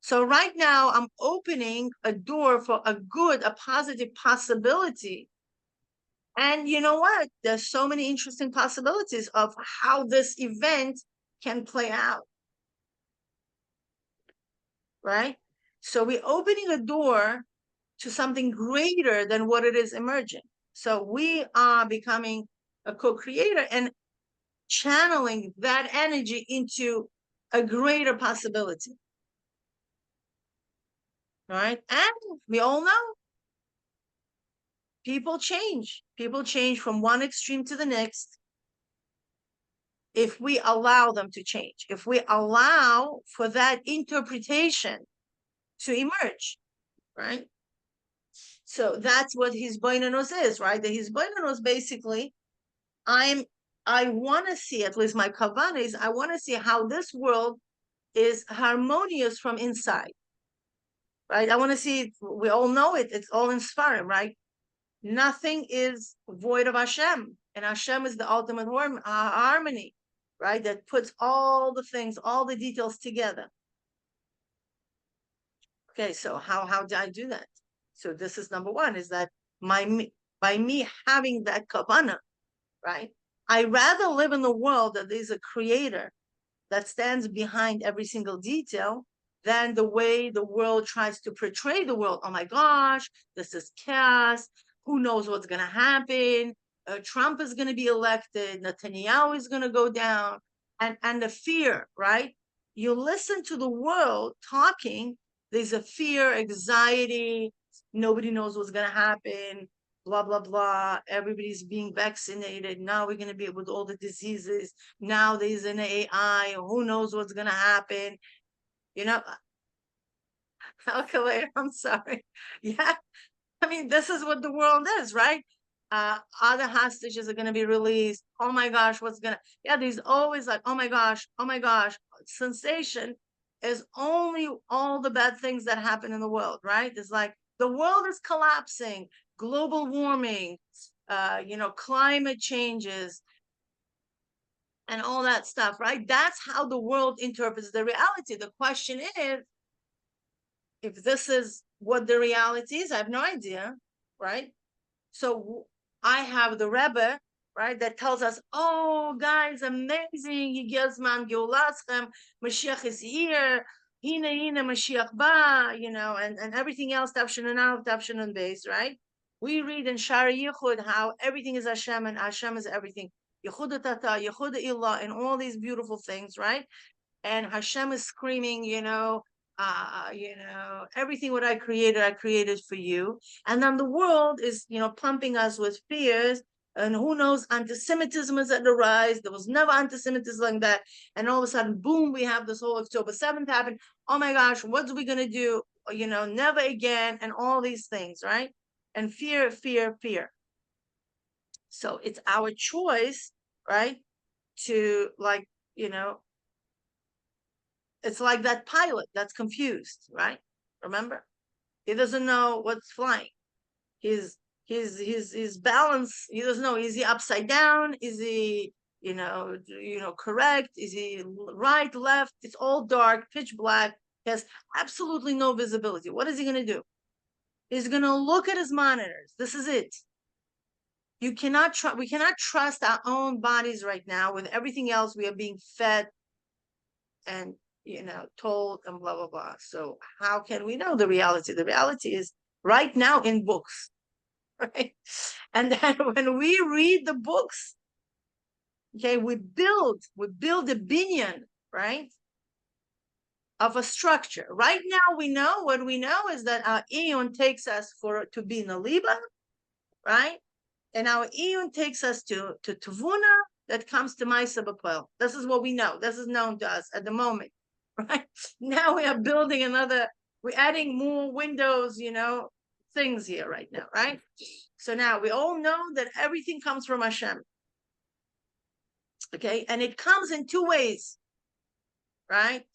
So right now I'm opening a door for a good, a positive possibility. And you know what? There's so many interesting possibilities of how this event can play out. Right? So we're opening a door to something greater than what it is emerging. So we are becoming a co-creator and channeling that energy into a greater possibility. Right? And we all know people change. People change from one extreme to the next if we allow them to change, if we allow for that interpretation to emerge, right? So that's what hisbonenus is, right? The hisbonenus basically, I want to see, at least my kavanah is, I want to see how this world is harmonious from inside, right? I want to see, we all know it, it's all in Sfarim, right? Nothing is void of Hashem, and Hashem is the ultimate harmony, right? That puts all the things, all the details together. Okay, so how do I do that? So this is number one, is that by me having that kavanah, right? I rather live in the world that there's a creator that stands behind every single detail than the way the world tries to portray the world. Oh my gosh, this is chaos. Who knows what's going to happen? Trump is going to be elected. Netanyahu is going to go down. And the fear, right? You listen to the world talking, there's a fear, anxiety, nobody knows what's going to happen, blah, blah, blah. Everybody's being vaccinated. Now we're going to be with all the diseases. Now there's an AI. Who knows what's going to happen? You know, okay, I'm sorry. Yeah. I mean, this is what the world is, right? Other hostages are going to be released. Oh my gosh, what's going to, yeah, there's always like, oh my gosh, sensation is only all the bad things that happen in the world, right? It's like the world is collapsing, global warming, climate changes, and all that stuff, right? That's how the world interprets the reality. The question is, if this is what the reality is, I have no idea, right? So I have the Rebbe, right, that tells us, oh, guys, amazing, Yigezman Geulaschem, Mashiach is here, Hina Mashiach ba, and everything else, Tafshin and Aleph, Tafshin and Beis, right? We read in Shari Yechud how everything is Hashem and Hashem is everything. Yechuda Tatoo, Yechuda Ilaa, and all these beautiful things, right? And Hashem is screaming, everything what I created for you. And then the world is, pumping us with fears. And who knows, anti-Semitism is at the rise. There was never anti-Semitism like that. And all of a sudden, boom, we have this whole October 7th happen. Oh my gosh, what's we going to do? Never again. And all these things, right? And fear, fear, fear. So it's our choice, right? To it's like that pilot that's confused, right? Remember? He doesn't know what's flying. His balance, he doesn't know, is he upside down? Is he, correct? Is he right, left? It's all dark, pitch black. He has absolutely no visibility. What is he going to do? He's going to look at his monitors. This is it. We cannot trust our own bodies right now with everything else we are being fed and told and blah blah blah. So how can we know the reality? The reality is right now in books, right? And then when we read the books, okay, we build a binyan, right, of a structure. Right now what we know is that our Eon takes us to be Naliba, right? And our Eon takes us to Tavuna, that comes to Maisa B'Poel. This is what we know. This is known to us at the moment, right? Now we are building we're adding more windows, things here right now, right? So now we all know that everything comes from Hashem. Okay, and it comes in two ways, right?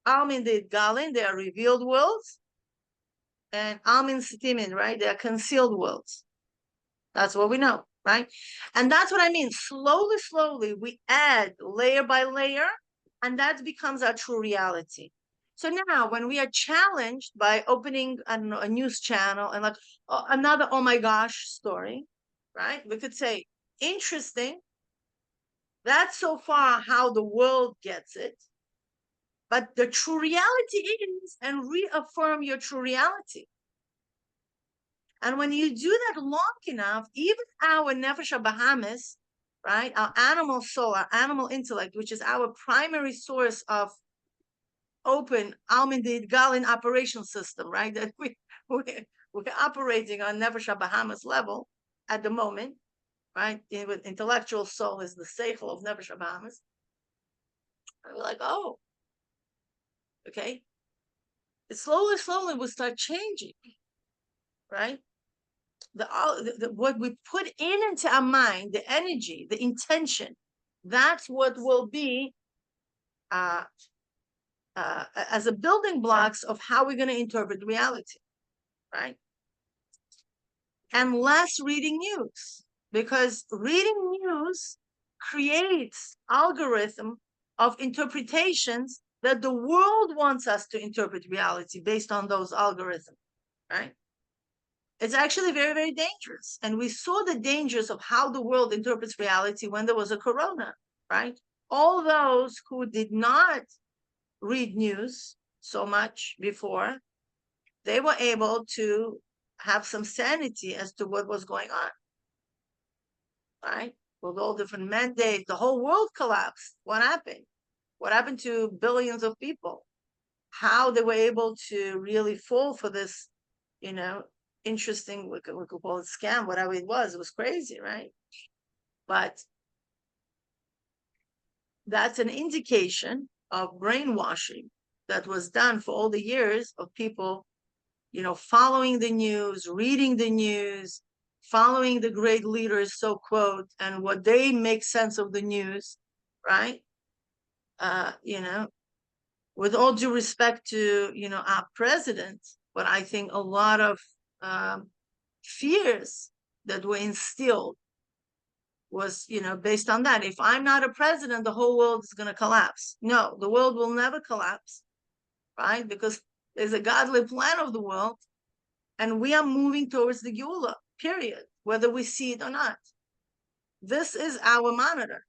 Almin the Galin, they are revealed worlds, and Almin Sitimin, right? They are concealed worlds. That's what we know, right? And that's what I mean. Slowly, we add layer by layer, and that becomes our true reality. So now when we are challenged by opening, a news channel and another, oh my gosh, story, right? We could say, interesting. That's so far how the world gets it. But the true reality is, and reaffirm your true reality. And when you do that long enough, even our Nefesh Bahamis, right, our animal soul, our animal intellect, which is our primary source of open Almindid Galin operation system, right, that we're operating on Nefesh Bahamis level at the moment, right? With intellectual soul is the seichel of Nefesh Bahamis. And we're like, oh, okay. It slowly will start changing, right? What we put into our mind, the energy, the intention, that's what will be as a building blocks of how we're going to interpret reality, right? And less reading news, because reading news creates algorithm of interpretations that the world wants us to interpret reality based on those algorithms, right? It's actually very, very dangerous. And we saw the dangers of how the world interprets reality when there was a corona, right? All those who did not read news so much before, they were able to have some sanity as to what was going on, right? With all different mandates, the whole world collapsed. What happened? What happened to billions of people? How they were able to really fall for this, interesting, we could call it scam, whatever it was crazy, right? But that's an indication of brainwashing that was done for all the years of people, following the news, reading the news, following the great leaders, so quote, and what they make sense of the news, right? With all due respect to, our president, but I think a lot of fears that were instilled was, based on that. If I'm not a president, the whole world is going to collapse. No, the world will never collapse, right? Because there's a godly plan of the world, and we are moving towards the Geula, period, whether we see it or not. This is our monitor.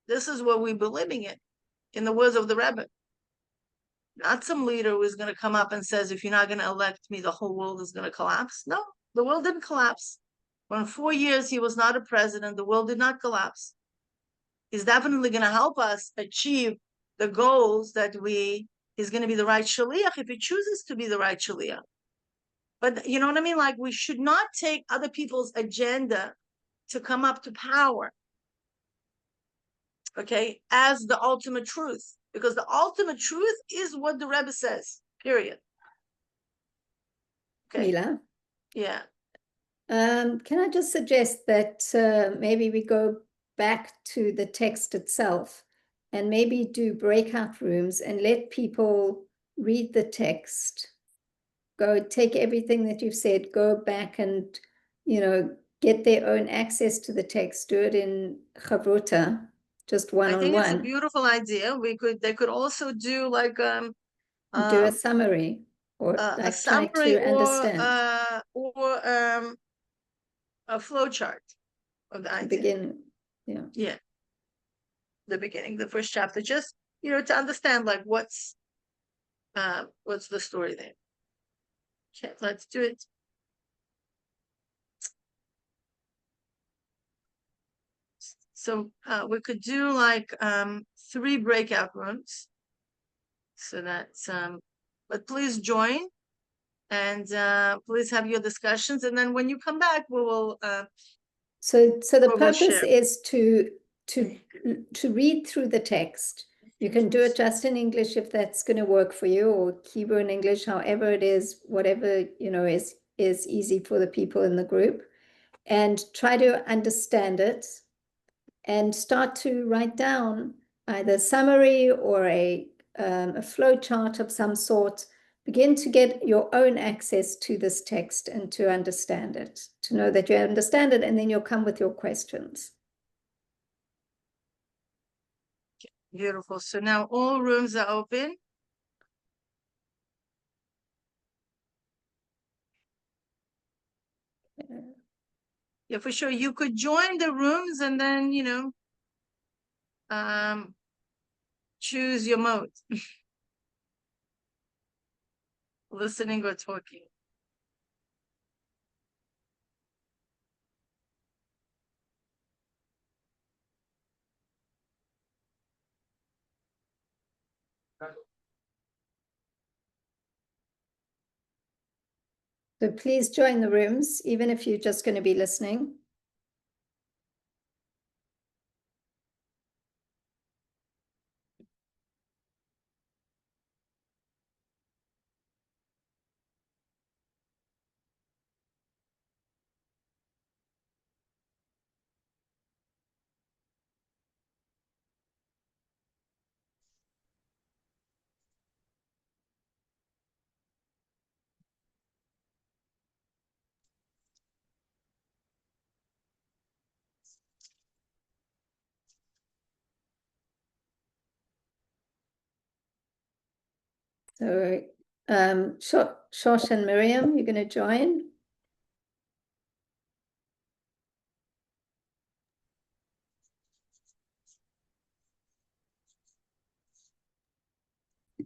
This is what we're believing in the words of the Rebbe. Not some leader who is going to come up and says, if you're not going to elect me, the whole world is going to collapse. No, The world didn't collapse. When 4 years he was not a president, the world did not collapse. He's definitely going to help us achieve the goals that he's going to be the right shaliach if he chooses to be the right shaliach. But you know what I mean? Like, we should not take other people's agenda to come up to power, okay, as the ultimate truth. Because the ultimate truth is what the Rebbe says, period. Okay. Ilaa, Yeah. can I just suggest that maybe we go back to the text itself and maybe do breakout rooms and let people read the text, go take everything that you've said, go back and, get their own access to the text, do it in chavruta, just I think it's a one-on-one, beautiful idea. They could also do like do a summary or a like try summary to understand or a flow chart of the to idea. begin. Yeah. Yeah. The beginning, the first chapter, just to understand like what's the story there. Okay, let's do it. So we could do like 3 breakout rooms. So that's but please join and please have your discussions, and then when you come back we will So the we'll purpose share. is to read through the text. You can do it just in English if that's going to work for you, or Hebrew and English, however it is, whatever is easy for the people in the group, and try to understand it and start to write down either a summary or a flow chart of some sort. Begin to get your own access to this text and to understand it, to know that you understand it, and then you'll come with your questions. Beautiful. So now all rooms are open. Yeah, for sure. You could join the rooms and then choose your mode. Listening or talking. So please join the rooms, even if you're just going to be listening. So Shosh and Miriam, you're going to join.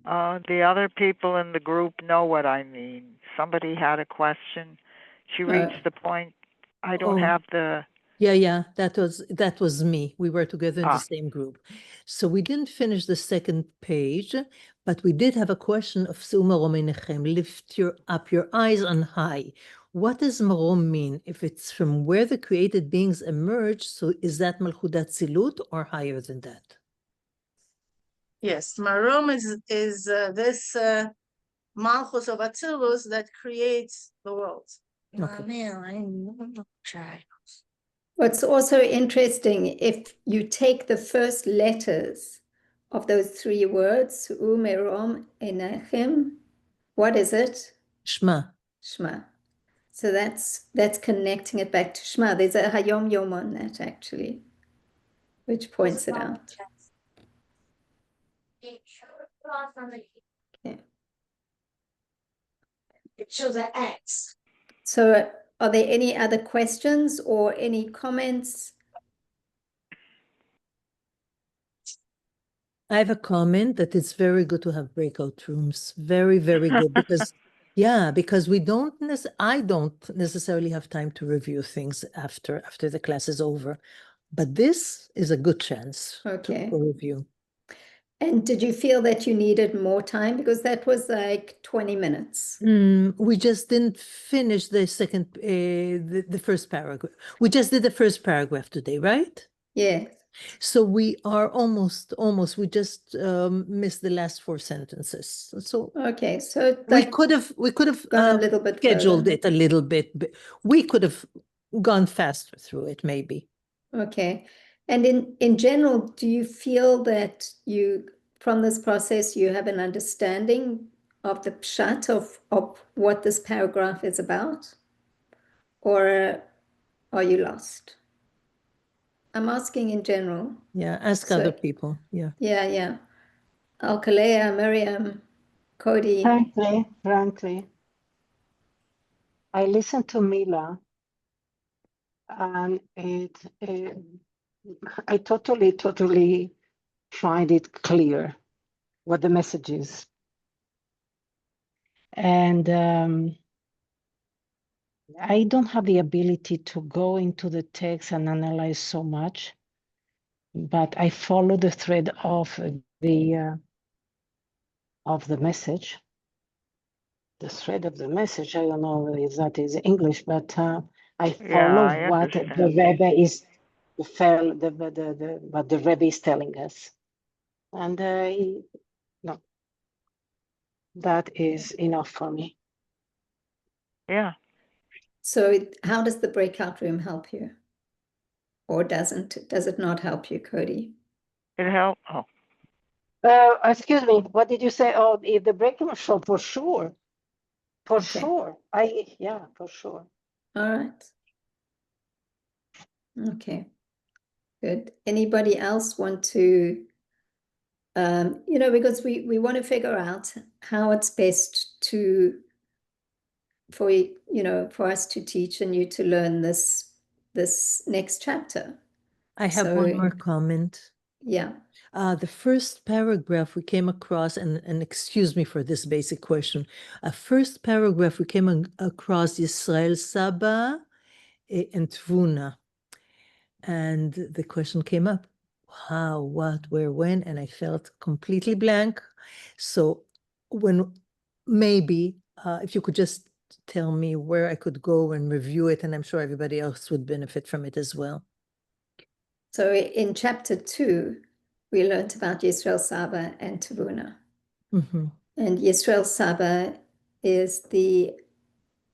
The other people in the group know what I mean. Somebody had a question. She reached the point. I don't have the. Yeah, that was me. We were together in the same group. So we didn't finish the second page, but we did have a question of Su Marom Einechem, lift up your eyes on high. What does Marom mean? If it's from where the created beings emerge, so is that Malchut Atzilut or higher than that? Yes, Marom is this Malchus of Atzilus that creates the world. Okay. What's also interesting, if you take the first letters of those 3 words, Su Merom Einechem, what is it? Shema. Shema. So that's connecting it back to Shema. There's a Hayom Yom on that actually, which points it out. Okay. It shows an X. So are there any other questions or any comments? I have a comment that it's very good to have breakout rooms. Very, very good, because Yeah, because I don't necessarily have time to review things after the class is over, but this is a good chance Okay. to review. And did you feel that you needed more time? Because that was like 20 minutes. We just didn't finish the first paragraph. We just did the first paragraph today, right? Yeah. So we are almost, we just missed the last 4 sentences. So Okay. So we like could have gone a little bit scheduled further. it a little bit, but we could have gone faster through it, maybe. Okay. And in general, do you feel that from this process, you have an understanding of the pshat of what this paragraph is about? Or are you lost? I'm asking in general. Yeah, ask So- other people. Yeah. Yeah. Alkalea, Miriam, Cody. Frankly, I listened to Mila, and I totally find it clear what the message is. And I don't have the ability to go into the text and analyze so much, but I follow the thread of the message. The thread of the message, I don't know if that is English, but I follow I what the understand. Rebbe is what the Rebbe is telling us. And no, that is enough for me. Yeah. So how does the breakout room help you? Or does it not help you, Cody? It helped. Oh, Excuse me, what did you say? Oh, if the breaking show, for sure. For Okay. sure. For sure. All right. Okay. Good. Anybody else want to, because we want to figure out how it's best for us to teach and you to learn this next chapter. I have one more comment. Yeah. The first paragraph we came across, and excuse me for this basic question. First paragraph we came across Yisrael Saba and Tvuna. And the question came up, how, what, where, when, and I felt completely blank. So maybe if you could just tell me where I could go and review it, and I'm sure everybody else would benefit from it as well. So in chapter 2, we learned about Yisrael Saba and Tvuna. Mm-hmm. And Yisrael Saba is the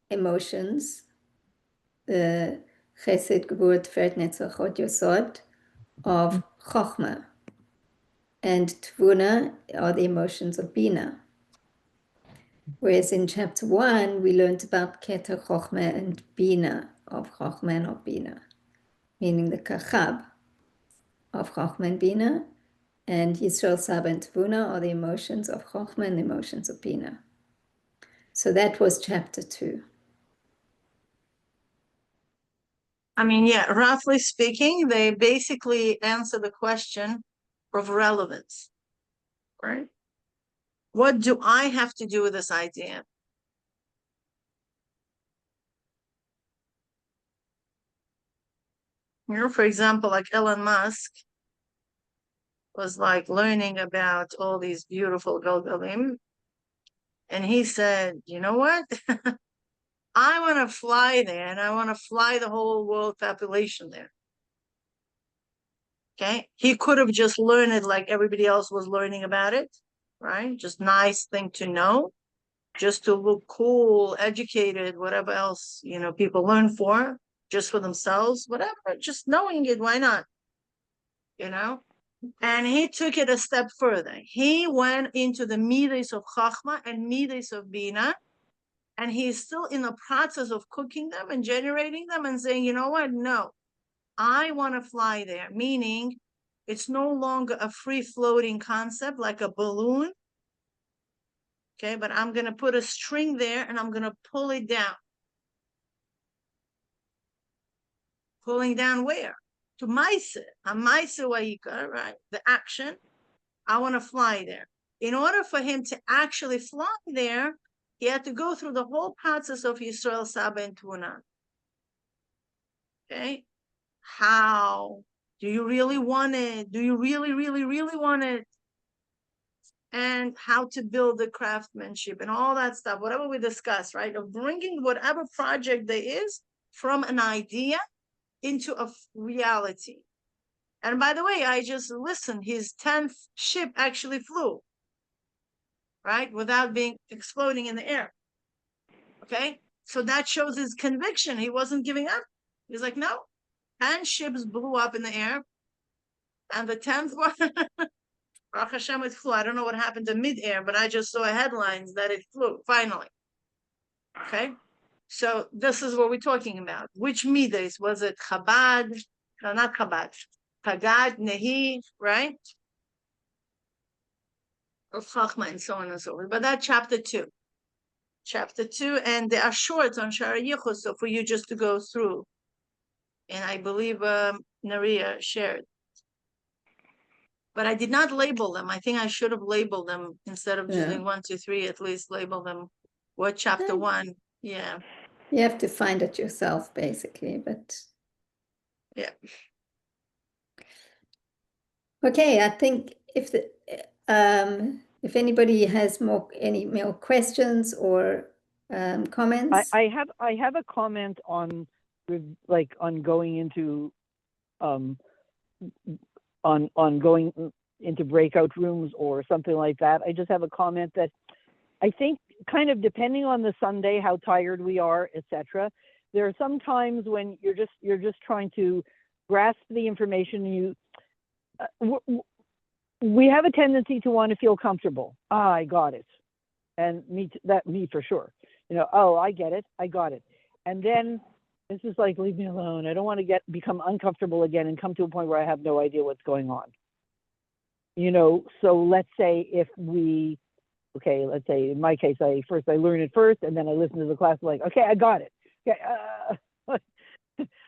emotions, the Chesed, Geburt, Tiferet, Netzach, Hod, Yosod of Chochmah. And Tvuna are the emotions of Bina. Whereas in chapter 1, we learned about Keter, Chochmah, and Bina, of Chochmah and of Bina, meaning the Kachab of Chochmah and Bina, and Yisrael Saba and Tvuna are the emotions of Chochmah and the emotions of Bina. So that was chapter 2. I mean, yeah, roughly speaking, they basically answer the question of relevance, right? What do I have to do with this idea? For example, like Elon Musk was like learning about all these beautiful Galgalim. And he said, you know what? I want to fly there, and I want to fly the whole world population there. Okay. He could have just learned it like everybody else was learning about it, right? Just nice thing to know, just to look cool, educated, whatever else, people learn for, just for themselves, whatever, just knowing it. Why not? And he took it a step further. He went into the midas of Chachma and midas of Bina, and he's still in the process of cooking them and generating them and saying, you know what? No, I want to fly there, meaning it's no longer a free-floating concept like a balloon, okay? But I'm going to put a string there and I'm going to pull it down. Pulling down where? To Maisa. Maisa Waika, right? The action. I want to fly there. In order for him to actually fly there, He had to go through the whole process of Yisrael Saba and Tuna. Okay? How? Do you really want it? Do you really, really, really want it? And how to build the craftsmanship and all that stuff, whatever we discuss, right? Of bringing whatever project there is from an idea into a reality. And by the way, I just listened, his 10th ship actually flew, right? Without being exploding in the air. Okay? So that shows his conviction. He wasn't giving up. He's like, no. 10 ships blew up in the air. And the 10th one, Baruch Hashem, it flew. I don't know what happened to midair, but I just saw headlines that it flew, finally. Okay? So this is what we're talking about. Which midas? Was it Chabad? No, not Chabad. Tagad, Nehi, right? Or Chachma, and so on and so forth. But that's chapter 2. Chapter 2, and they are short on Shara Yichud, so for you just to go through. And I believe Naria shared. But I did not label them. I think I should have labeled them instead of just doing 1, 2, 3, at least label them. What chapter 1? Yeah. You have to find it yourself, basically, but yeah. Okay, I think if anybody has any more questions or comments. I have a comment on going into on going into breakout rooms or something like that. I just have a comment that I think, kind of depending on the Sunday, how tired we are, etc. There are some times when you're just trying to grasp the information. We have a tendency to want to feel comfortable. I got it, and me for sure. Oh, I get it, I got it, and then it's just like, leave me alone. I don't want to become uncomfortable again and come to a point where I have no idea what's going on. So let's say let's say in my case, I learn it first, and then I listen to the class like, okay, I got it. Okay,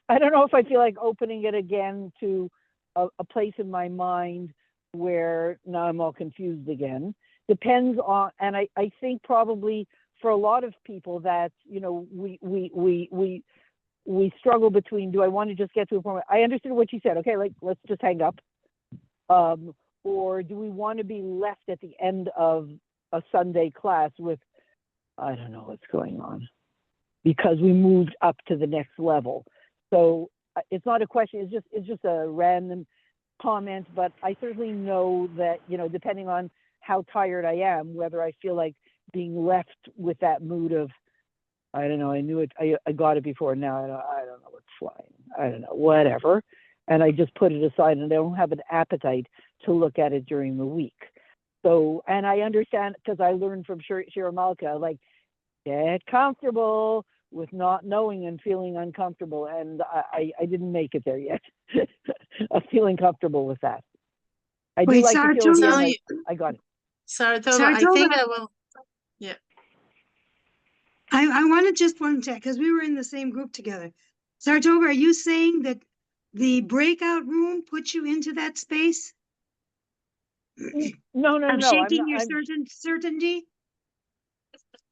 I don't know if I feel like opening it again to a place in my mind where now I'm all confused again. Depends on, and I think probably for a lot of people that, we struggle between, do I want to just get to a point where I understood what you said, okay, like, let's just hang up. Or do we want to be left at the end of a Sunday class with, I don't know what's going on, because we moved up to the next level. So it's not a question, it's just a random comment, but I certainly know that, depending on how tired I am, whether I feel like being left with that mood of, I don't know, I knew it, I got it before, now I don't know what's flying, I don't know, whatever. And I just put it aside, and I don't have an appetite to look at it during the week. So, and I understand, because I learned from Shira Malka, like, get comfortable with not knowing and feeling uncomfortable. And I didn't make it there yet of feeling comfortable with that. I do like to feel again, like, I got it. Saratova, I think I will. Yeah. I wanted just one check, because we were in the same group together. Saratova, are you saying that the breakout room puts you into that space? No. Shaking your certainty?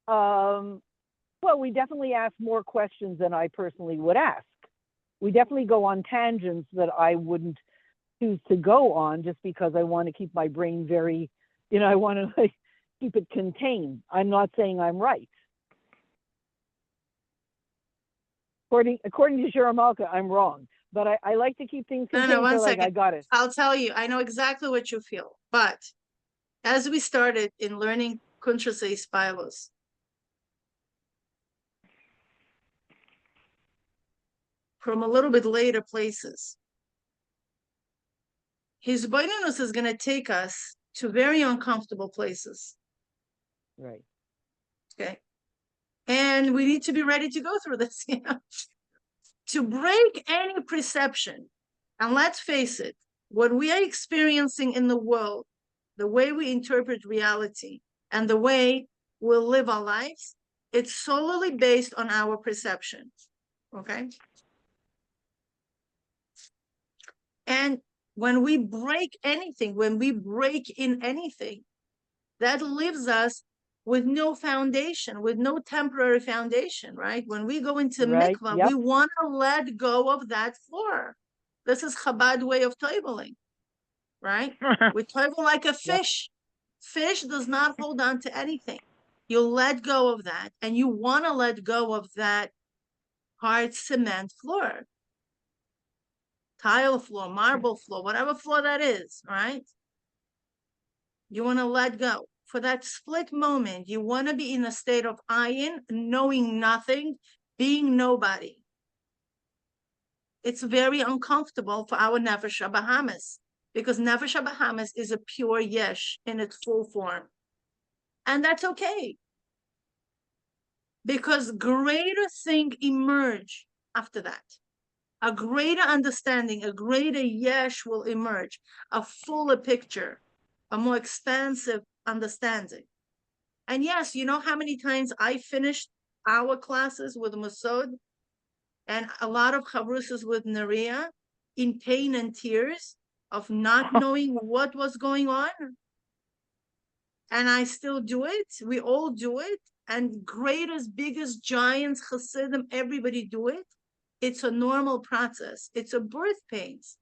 Well, we definitely ask more questions than I personally would ask. We definitely go on tangents that I wouldn't choose to go on, just because I want to keep my brain very, I want to keep it contained. I'm not saying I'm right. According to Shira Malka, I'm wrong. But I like to keep things contained. No, 1 second. Like, I got it. I'll tell you, I know exactly what you feel. But as we started in learning Kuntrasei Spilos, from a little bit later places, hisbonenus is going to take us to very uncomfortable places. Right. Okay. And we need to be ready to go through this, to break any perception. And let's face it, what we are experiencing in the world, the way we interpret reality, and the way we'll live our lives, it's solely based on our perception. Okay. And when we break anything, when we break in anything, that leaves us with no foundation, with no temporary foundation, right? When we go into Right, mikvah, yep. we want to let go of that floor. This is Chabad way of toiveling, right? We toivel like a fish. Fish does not hold on to anything. You let go of that, and you want to let go of that hard cement floor, tile floor, marble floor, whatever floor that is, right? You want to let go. For that split moment, you want to be in a state of ayin, knowing nothing, being nobody. It's very uncomfortable for our nefesh habahamis, because nefesh habahamis is a pure yesh in its full form. And that's okay, because greater things emerge after that. A greater understanding, a greater yesh will emerge, a fuller picture, a more expansive understanding. And yes, you know how many times I finished our classes with Masud and a lot of chavrusas with Naria in pain and tears of not knowing what was going on? And I still do it. We all do it. And greatest, biggest giants, Chassidim, everybody do it. It's a normal process. It's a birth pains.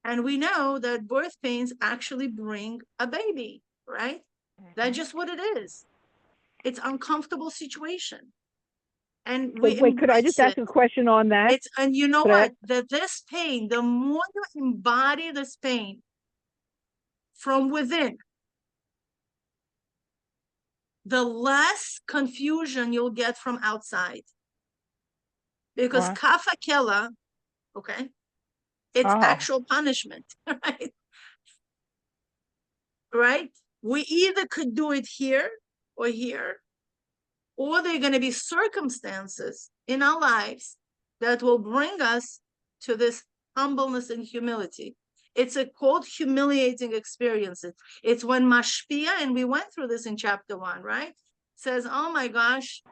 And we know that birth pains actually bring a baby, right? That's just what it is. It's uncomfortable situation. And we Wait, could I just ask a question on that? It's, and you know what? This pain, the more you embody this pain from within, the less confusion you'll get from outside. Because kafa kela, okay, it's actual punishment, right? Right? We either could do it here, or there are going to be circumstances in our lives that will bring us to this humbleness and humility. It's called humiliating experiences. It's when mashpia, and we went through this in chapter 1, right? Says, oh my gosh,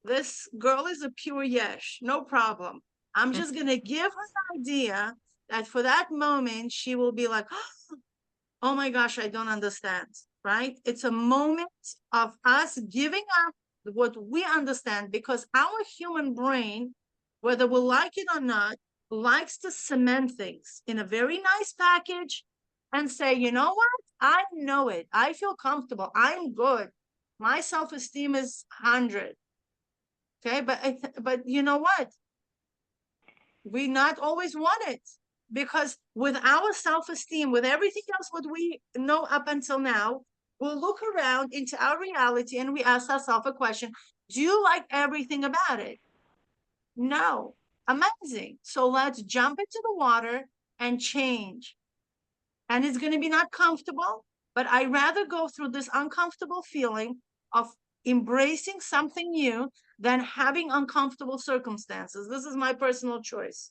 this girl is a pure yesh, no problem. I'm just going to give her the idea that for that moment, she will be like, oh my gosh, I don't understand, right? It's a moment of us giving up what we understand, because our human brain, whether we like it or not, likes to cement things in a very nice package and say, you know what? I know it. I feel comfortable. I'm good. My self-esteem is 100. Okay, but you know what? We not always want it, because with our self-esteem, with everything else what we know up until now, we'll look around into our reality and we ask ourselves a question: do you like everything about it? No. Amazing. So let's jump into the water and change. And it's going to be not comfortable, but I rather go through this uncomfortable feeling of embracing something new than having uncomfortable circumstances. This is my personal choice.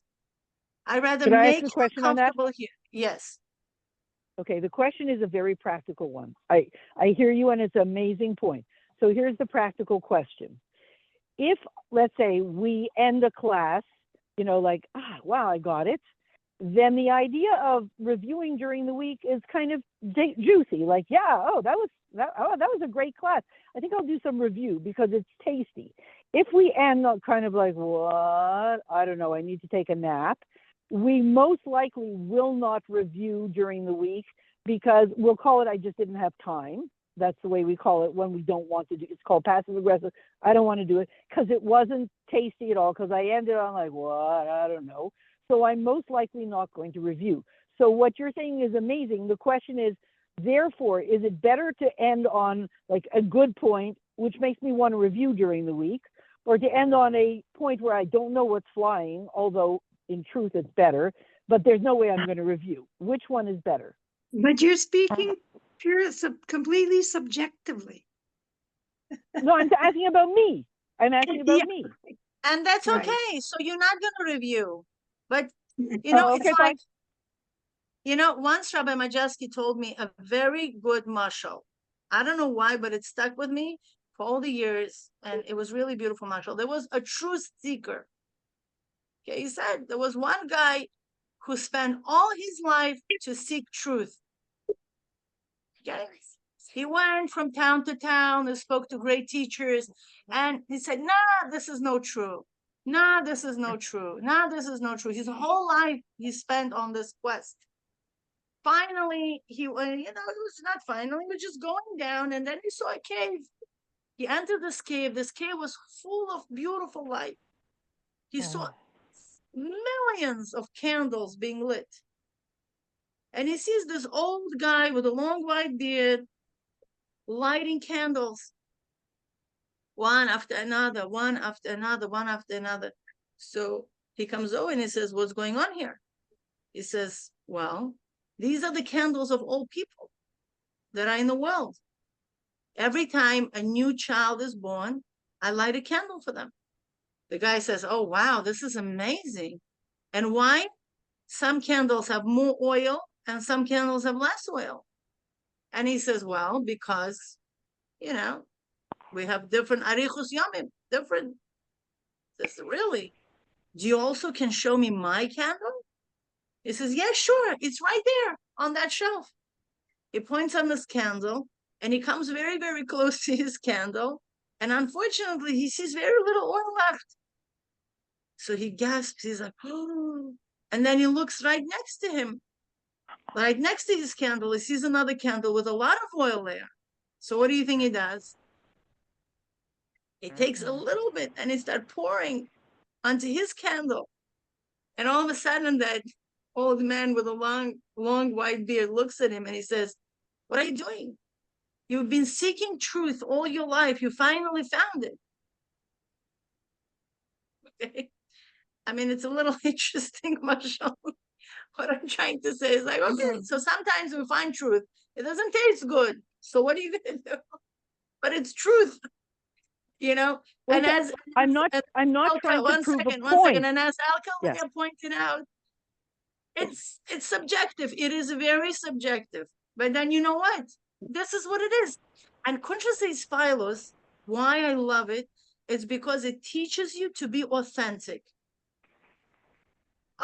I rather make it uncomfortable here. Yes. Okay, the question is a very practical one. I hear you, and it's an amazing point. So here's the practical question. If, let's say, we end a class, you know, like, wow, I got it, then the idea of reviewing during the week is kind of juicy. Like, yeah, that was a great class. I think I'll do some review because it's tasty. If we end kind of like, what? I don't know, I need to take a nap. We most likely will not review during the week because we'll call it, I just didn't have time. That's the way we call it when we don't want to do. It's called passive aggressive. I don't want to do it because it wasn't tasty at all, because I ended on like, what? I don't know. So I'm most likely not going to review. So what you're saying is amazing. The question is, therefore, is it better to end on like a good point, which makes me want to review during the week, or to end on a point where I don't know what's flying, although in truth it's better, but there's no way I'm going to review? Which one is better? But you're speaking completely subjectively. No, I'm asking about me. I'm asking about me. And that's okay. Right. So you're not going to review. But, you know, okay, it's fine. like, you know, once Rabbi Majeski told me a very good mashal. I don't know why, but it stuck with me for all the years. And it was really beautiful mashal. There was a truth seeker. Okay, he said there was one guy who spent all his life to seek truth. Okay? He went from town to town and spoke to great teachers. And he said, nah, this is no true. Nah, this is no true. Nah, this is no true. His whole life he spent on this quest. Finally, it was not finally, but just going down. And then he saw a cave. He entered this cave. This cave was full of beautiful light. He saw millions of candles being lit. And he sees this old guy with a long white beard lighting candles, one after another, one after another, one after another. So he comes over and he says, what's going on here? He says, well, these are the candles of all people that are in the world. Every time a new child is born, I light a candle for them. The guy says, oh, wow, this is amazing. And why? Some candles have more oil and some candles have less oil. And he says, well, because, we have different arichus yamim, different. Says, really? Do you also can show me my candle? He says, yeah, sure. It's right there on that shelf. He points on this candle and he comes very, very close to his candle. And unfortunately, he sees very little oil left. So he gasps. He's like, oh. And then he looks right next to him. Right next to his candle, he sees another candle with a lot of oil there. So what do you think he does? He takes a little bit and he starts pouring onto his candle. And all of a sudden, that old man with a long white beard looks at him and he says, what are you doing? You've been seeking truth all your life. You finally found it. Okay. I mean, it's a little interesting, Marshall. What I'm trying to say is like, okay, so sometimes we find truth. It doesn't taste good. So what are you going to do? But it's truth, Well, and as I'm not Alka, trying to one prove second, a point. and as Alka Yes. pointed out, it's subjective. It is very subjective. But then you know what? This is what it is. And consciousness philos, why I love it, is because it teaches you to be authentic.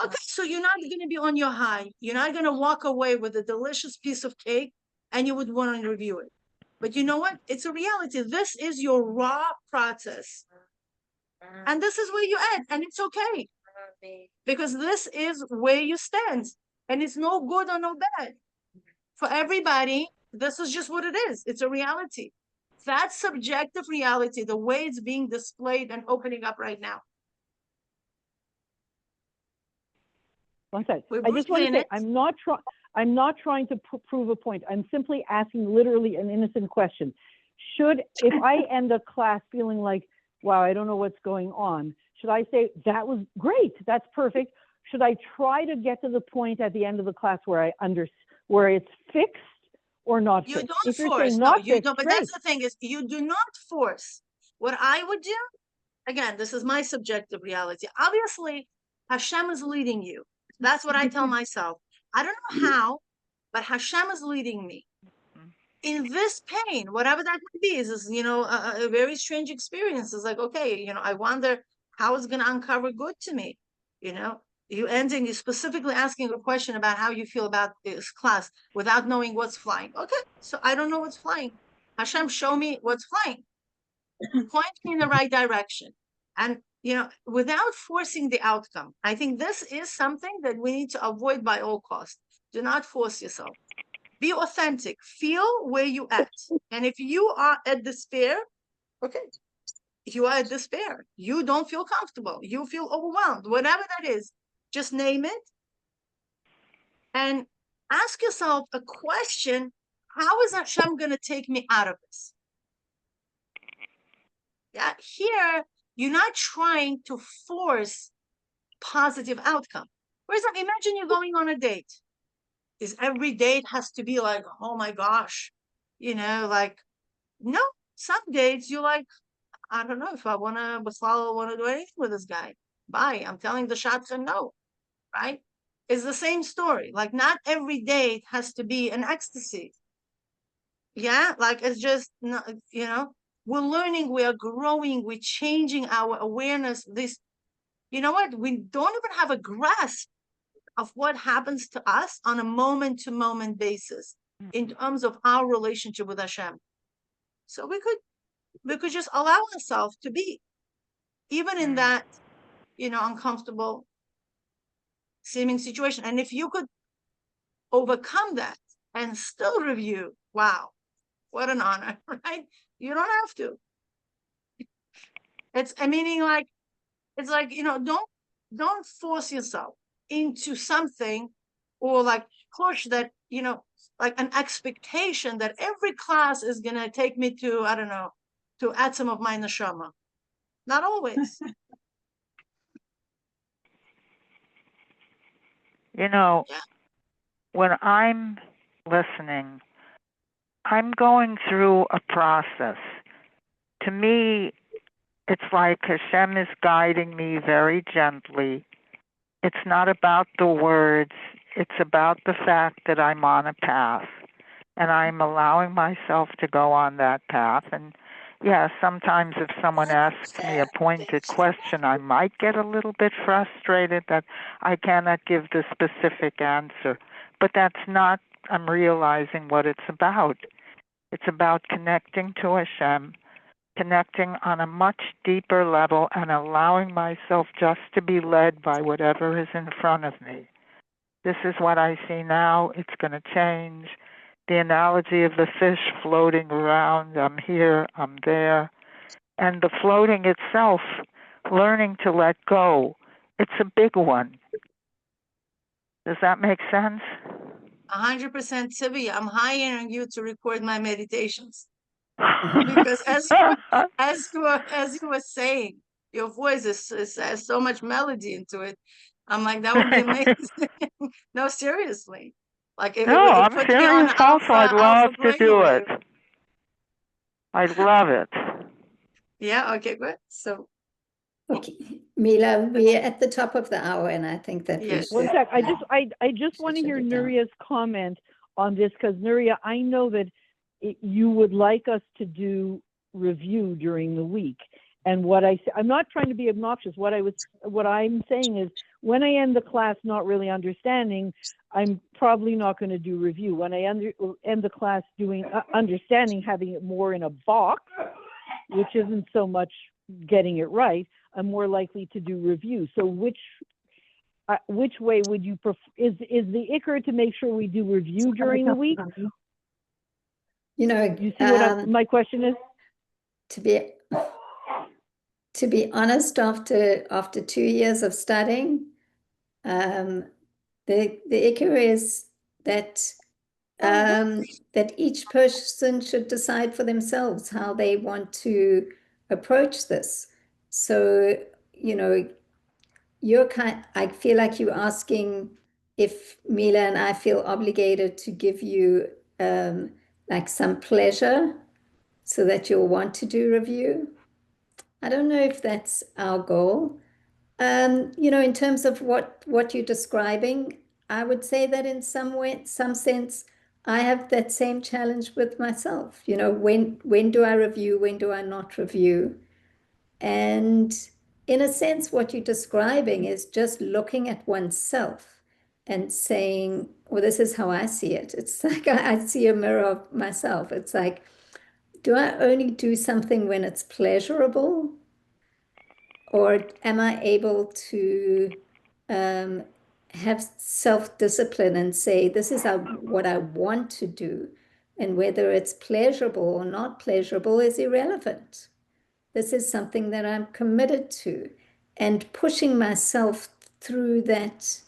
Okay, so you're not going to be on your high. You're not going to walk away with a delicious piece of cake and you would want to review it. But you know what? It's a reality. This is your raw process. And this is where you're at. And it's okay. Because this is where you stand. And it's no good or no bad. For everybody, this is just what it is. It's a reality. That subjective reality, the way it's being displayed and opening up right now. One second. We're I just want to in say, it. I'm not trying to prove a point. I'm simply asking literally an innocent question. If I end a class feeling like, wow, I don't know what's going on, should I say, that was great, that's perfect? Should I try to get to the point at the end of the class where where it's fixed or not You fixed? don't If you're force. saying No, not you fixed, don't. But great. that's the thing is, you do not force. What I would do, again, this is my subjective reality. Obviously, Hashem is leading you. That's what I tell myself. I don't know how, but Hashem is leading me. In this pain, whatever that might be, is a very strange experience. It's like, okay, I wonder how it's going to uncover good to me. You specifically asking a question about how you feel about this class without knowing what's flying. Okay, so I don't know what's flying. Hashem, show me what's flying. Point me in the right direction. And, without forcing the outcome. I think this is something that we need to avoid by all costs. Do not force yourself. Be authentic. Feel where you at. And if you are at despair, okay. If you are at despair, you don't feel comfortable, you feel overwhelmed, whatever that is, just name it and ask yourself a question. How is Hashem going to take me out of this? Yeah, here, you're not trying to force positive outcome. For example, imagine you're going on a date. Is every date has to be like, oh my gosh, like, no, some dates you're like, I don't know if I want to do anything with this guy. Bye. I'm telling the shotgun no, right? It's the same story. Like, not every date has to be an ecstasy. Yeah, like it's just, we're learning, we are growing, we're changing our awareness. You know what? We don't even have a grasp of what happens to us on a moment-to-moment basis. in terms of our relationship with Hashem. So we could just allow ourselves to be, even in that, uncomfortable seeming situation. And if you could overcome that and still review, wow, what an honor, right? You don't have to. It's don't force yourself into something, or like push that, like an expectation that every class is going to take me to, I don't know, to atom of my neshama. Not always. Yeah. When I'm listening, I'm going through a process. To me, it's like Hashem is guiding me very gently. It's not about the words. It's about the fact that I'm on a path, and I'm allowing myself to go on that path. And yeah, sometimes if someone asks me a pointed question, I might get a little bit frustrated that I cannot give the specific answer. But that's not, I'm realizing what it's about. It's about connecting to Hashem, connecting on a much deeper level, and allowing myself just to be led by whatever is in front of me. This is what I see now. It's going to change. The analogy of the fish floating around, I'm here, I'm there. And the floating itself, learning to let go, it's a big one. Does that make sense? 100%, Tzivi. I'm hiring you to record my meditations. Because as you were saying, your voice has so much melody into it. I'm like, that would be amazing. No, seriously. Like it I'm puts serious me on also. I'd love to do it. brainwave. I'd love it. Yeah, okay, good. So Okay, Mila, we're at the top of the hour, and I think that we yes. should. One sec. I just want to hear shut it down. Nuria's comment on this, because Nuria, I know that you would like us to do review during the week. And I'm not trying to be obnoxious. What I'm saying is, when I end the class not really understanding, I'm probably not going to do review. When I end the class doing understanding, having it more in a box, which isn't so much getting it right, I'm more likely to do review. So which way would you prefer? Is the ikr to make sure we do review during the week? You see what my question is? To be honest, after 2 years of studying, the ikr is that that each person should decide for themselves how they want to approach this. So, I feel like you're asking if Mila and I feel obligated to give you like some pleasure so that you'll want to do review. I don't know if that's our goal. In terms of what you're describing, I would say that in some sense, I have that same challenge with myself. When do I review? When do I not review? And in a sense, what you're describing is just looking at oneself and saying, well, this is how I see it. It's like I see a mirror of myself. It's like, do I only do something when it's pleasurable? Or am I able to have self-discipline and say, this is what I want to do, and whether it's pleasurable or not pleasurable is irrelevant. This is something that I'm committed to, and pushing myself through that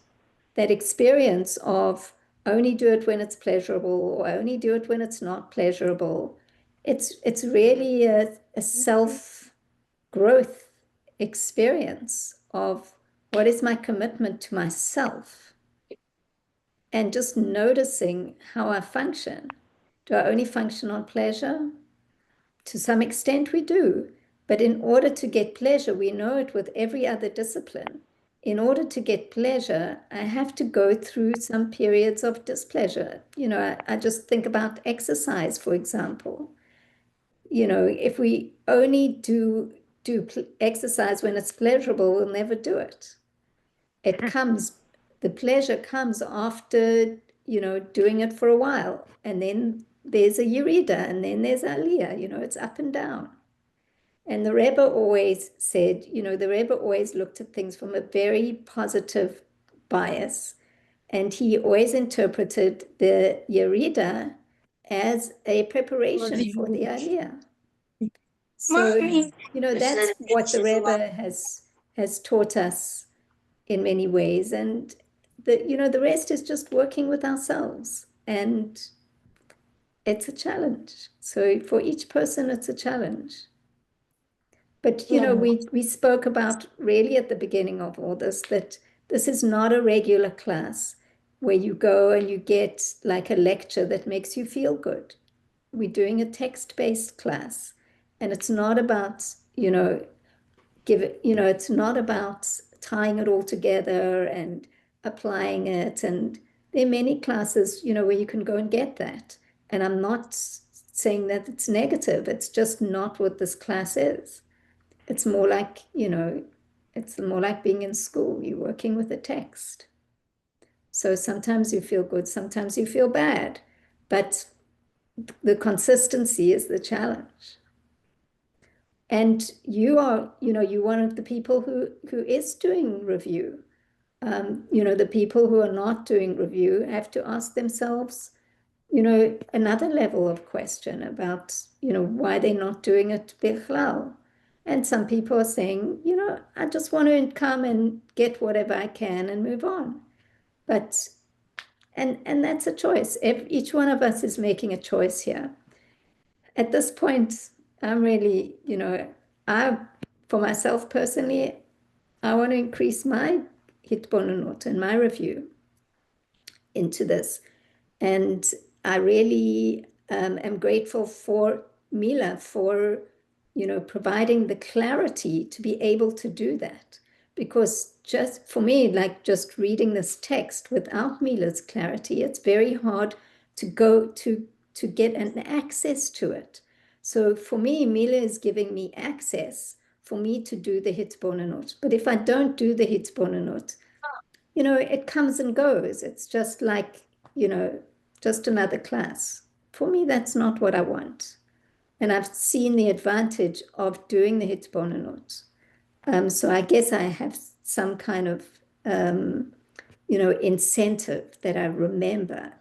experience of only do it when it's pleasurable or only do it when it's not pleasurable. It's really a self-growth experience of what is my commitment to myself, and just noticing how I function. Do I only function on pleasure? To some extent we do, but in order to get pleasure, we know it with every other discipline. In order to get pleasure, I have to go through some periods of displeasure. I just think about exercise, for example. If we only do exercise when it's pleasurable, we'll never do it. The pleasure comes after doing it for a while. And then there's a Yechuda, and then there's Ilaa, it's up and down. And the Rebbe always said, the Rebbe always looked at things from a very positive bias. And he always interpreted the Yechuda as a preparation for the Ilaa. So, that's what the Rebbe has taught us in many ways. And the rest is just working with ourselves. And it's a challenge. So for each person, it's a challenge. But, we spoke about really at the beginning of all this, that this is not a regular class where you go and you get like a lecture that makes you feel good. We're doing a text-based class, and it's not about, it's not about tying it all together and applying it. And there are many classes, where you can go and get that. And I'm not saying that it's negative. It's just not what this class is. It's more like, it's more like being in school. You're working with a text. So sometimes you feel good, sometimes you feel bad, but the consistency is the challenge. And you are, you're one of the people who is doing review. The people who are not doing review have to ask themselves, another level of question about, why they're not doing it bichlal. And some people are saying, I just want to come and get whatever I can and move on. But, and that's a choice. Each one of us is making a choice here. At this point, I'm really, for myself personally, I want to increase my hisbonenus and my review into this. And I really am grateful for Mila for, providing the clarity to be able to do that. Because just for me, like just reading this text without Mila's clarity, it's very hard to go to get an access to it. So for me, Mila is giving me access for me to do the hisbonenus. But if I don't do the hisbonenus, it comes and goes. It's just like, just another class. For me, that's not what I want. And I've seen the advantage of doing the hisbonenus. So I guess I have some kind of, incentive that I remember.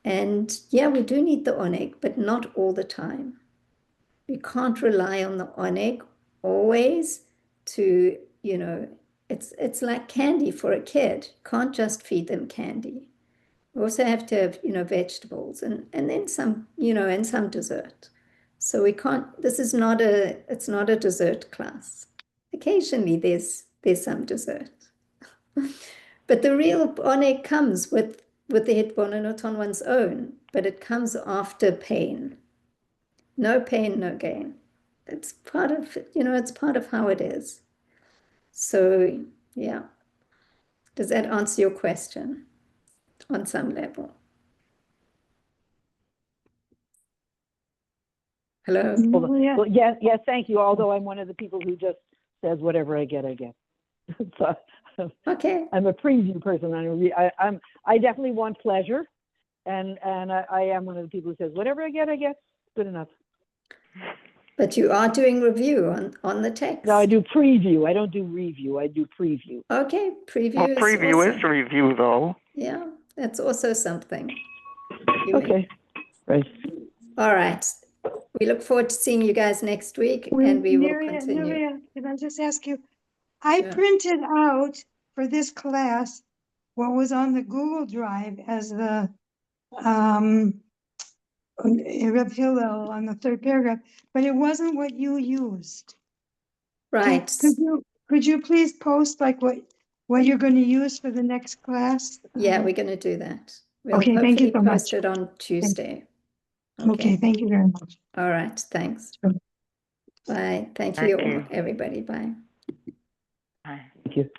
And yeah, we do need the oneg, but not all the time. We can't rely on the oneg always to, it's like candy for a kid. You can't just feed them candy. We also have to have, vegetables and then some, and some dessert. So we can't, it's not a dessert class. Occasionally there's some dessert. But the real oneg comes with the hisbonenus on one's own, but it comes after pain. No pain, no gain. It's part of, it's part of how it is. So, yeah. Does that answer your question on some level? Hello? Well, yes, thank you. Although I'm one of the people who just says whatever I get, I get. So, Okay. I'm a preview person. I definitely want pleasure, and I am one of the people who says whatever I get, good enough. But you are doing review on the text. No, I do preview. I don't do review. I do preview. Okay, preview Well, is preview also, is review, though. yeah, that's also something. Okay, right. All right. We look forward to seeing you guys next week, and we will continue. Maria, can I just ask you? I Sure. printed out for this class what was on the Google Drive as the Reb Hillel on the third paragraph, but it wasn't what you used. Right. Could you please post like what you're going to use for the next class? Yeah, we're going to do that. We'll Okay, thank you hopefully so much. post it on Tuesday. Okay, thank you very much. All right. Thanks. Sure. Bye. Thank Thank you, you. everybody. Bye. Bye. Thank you.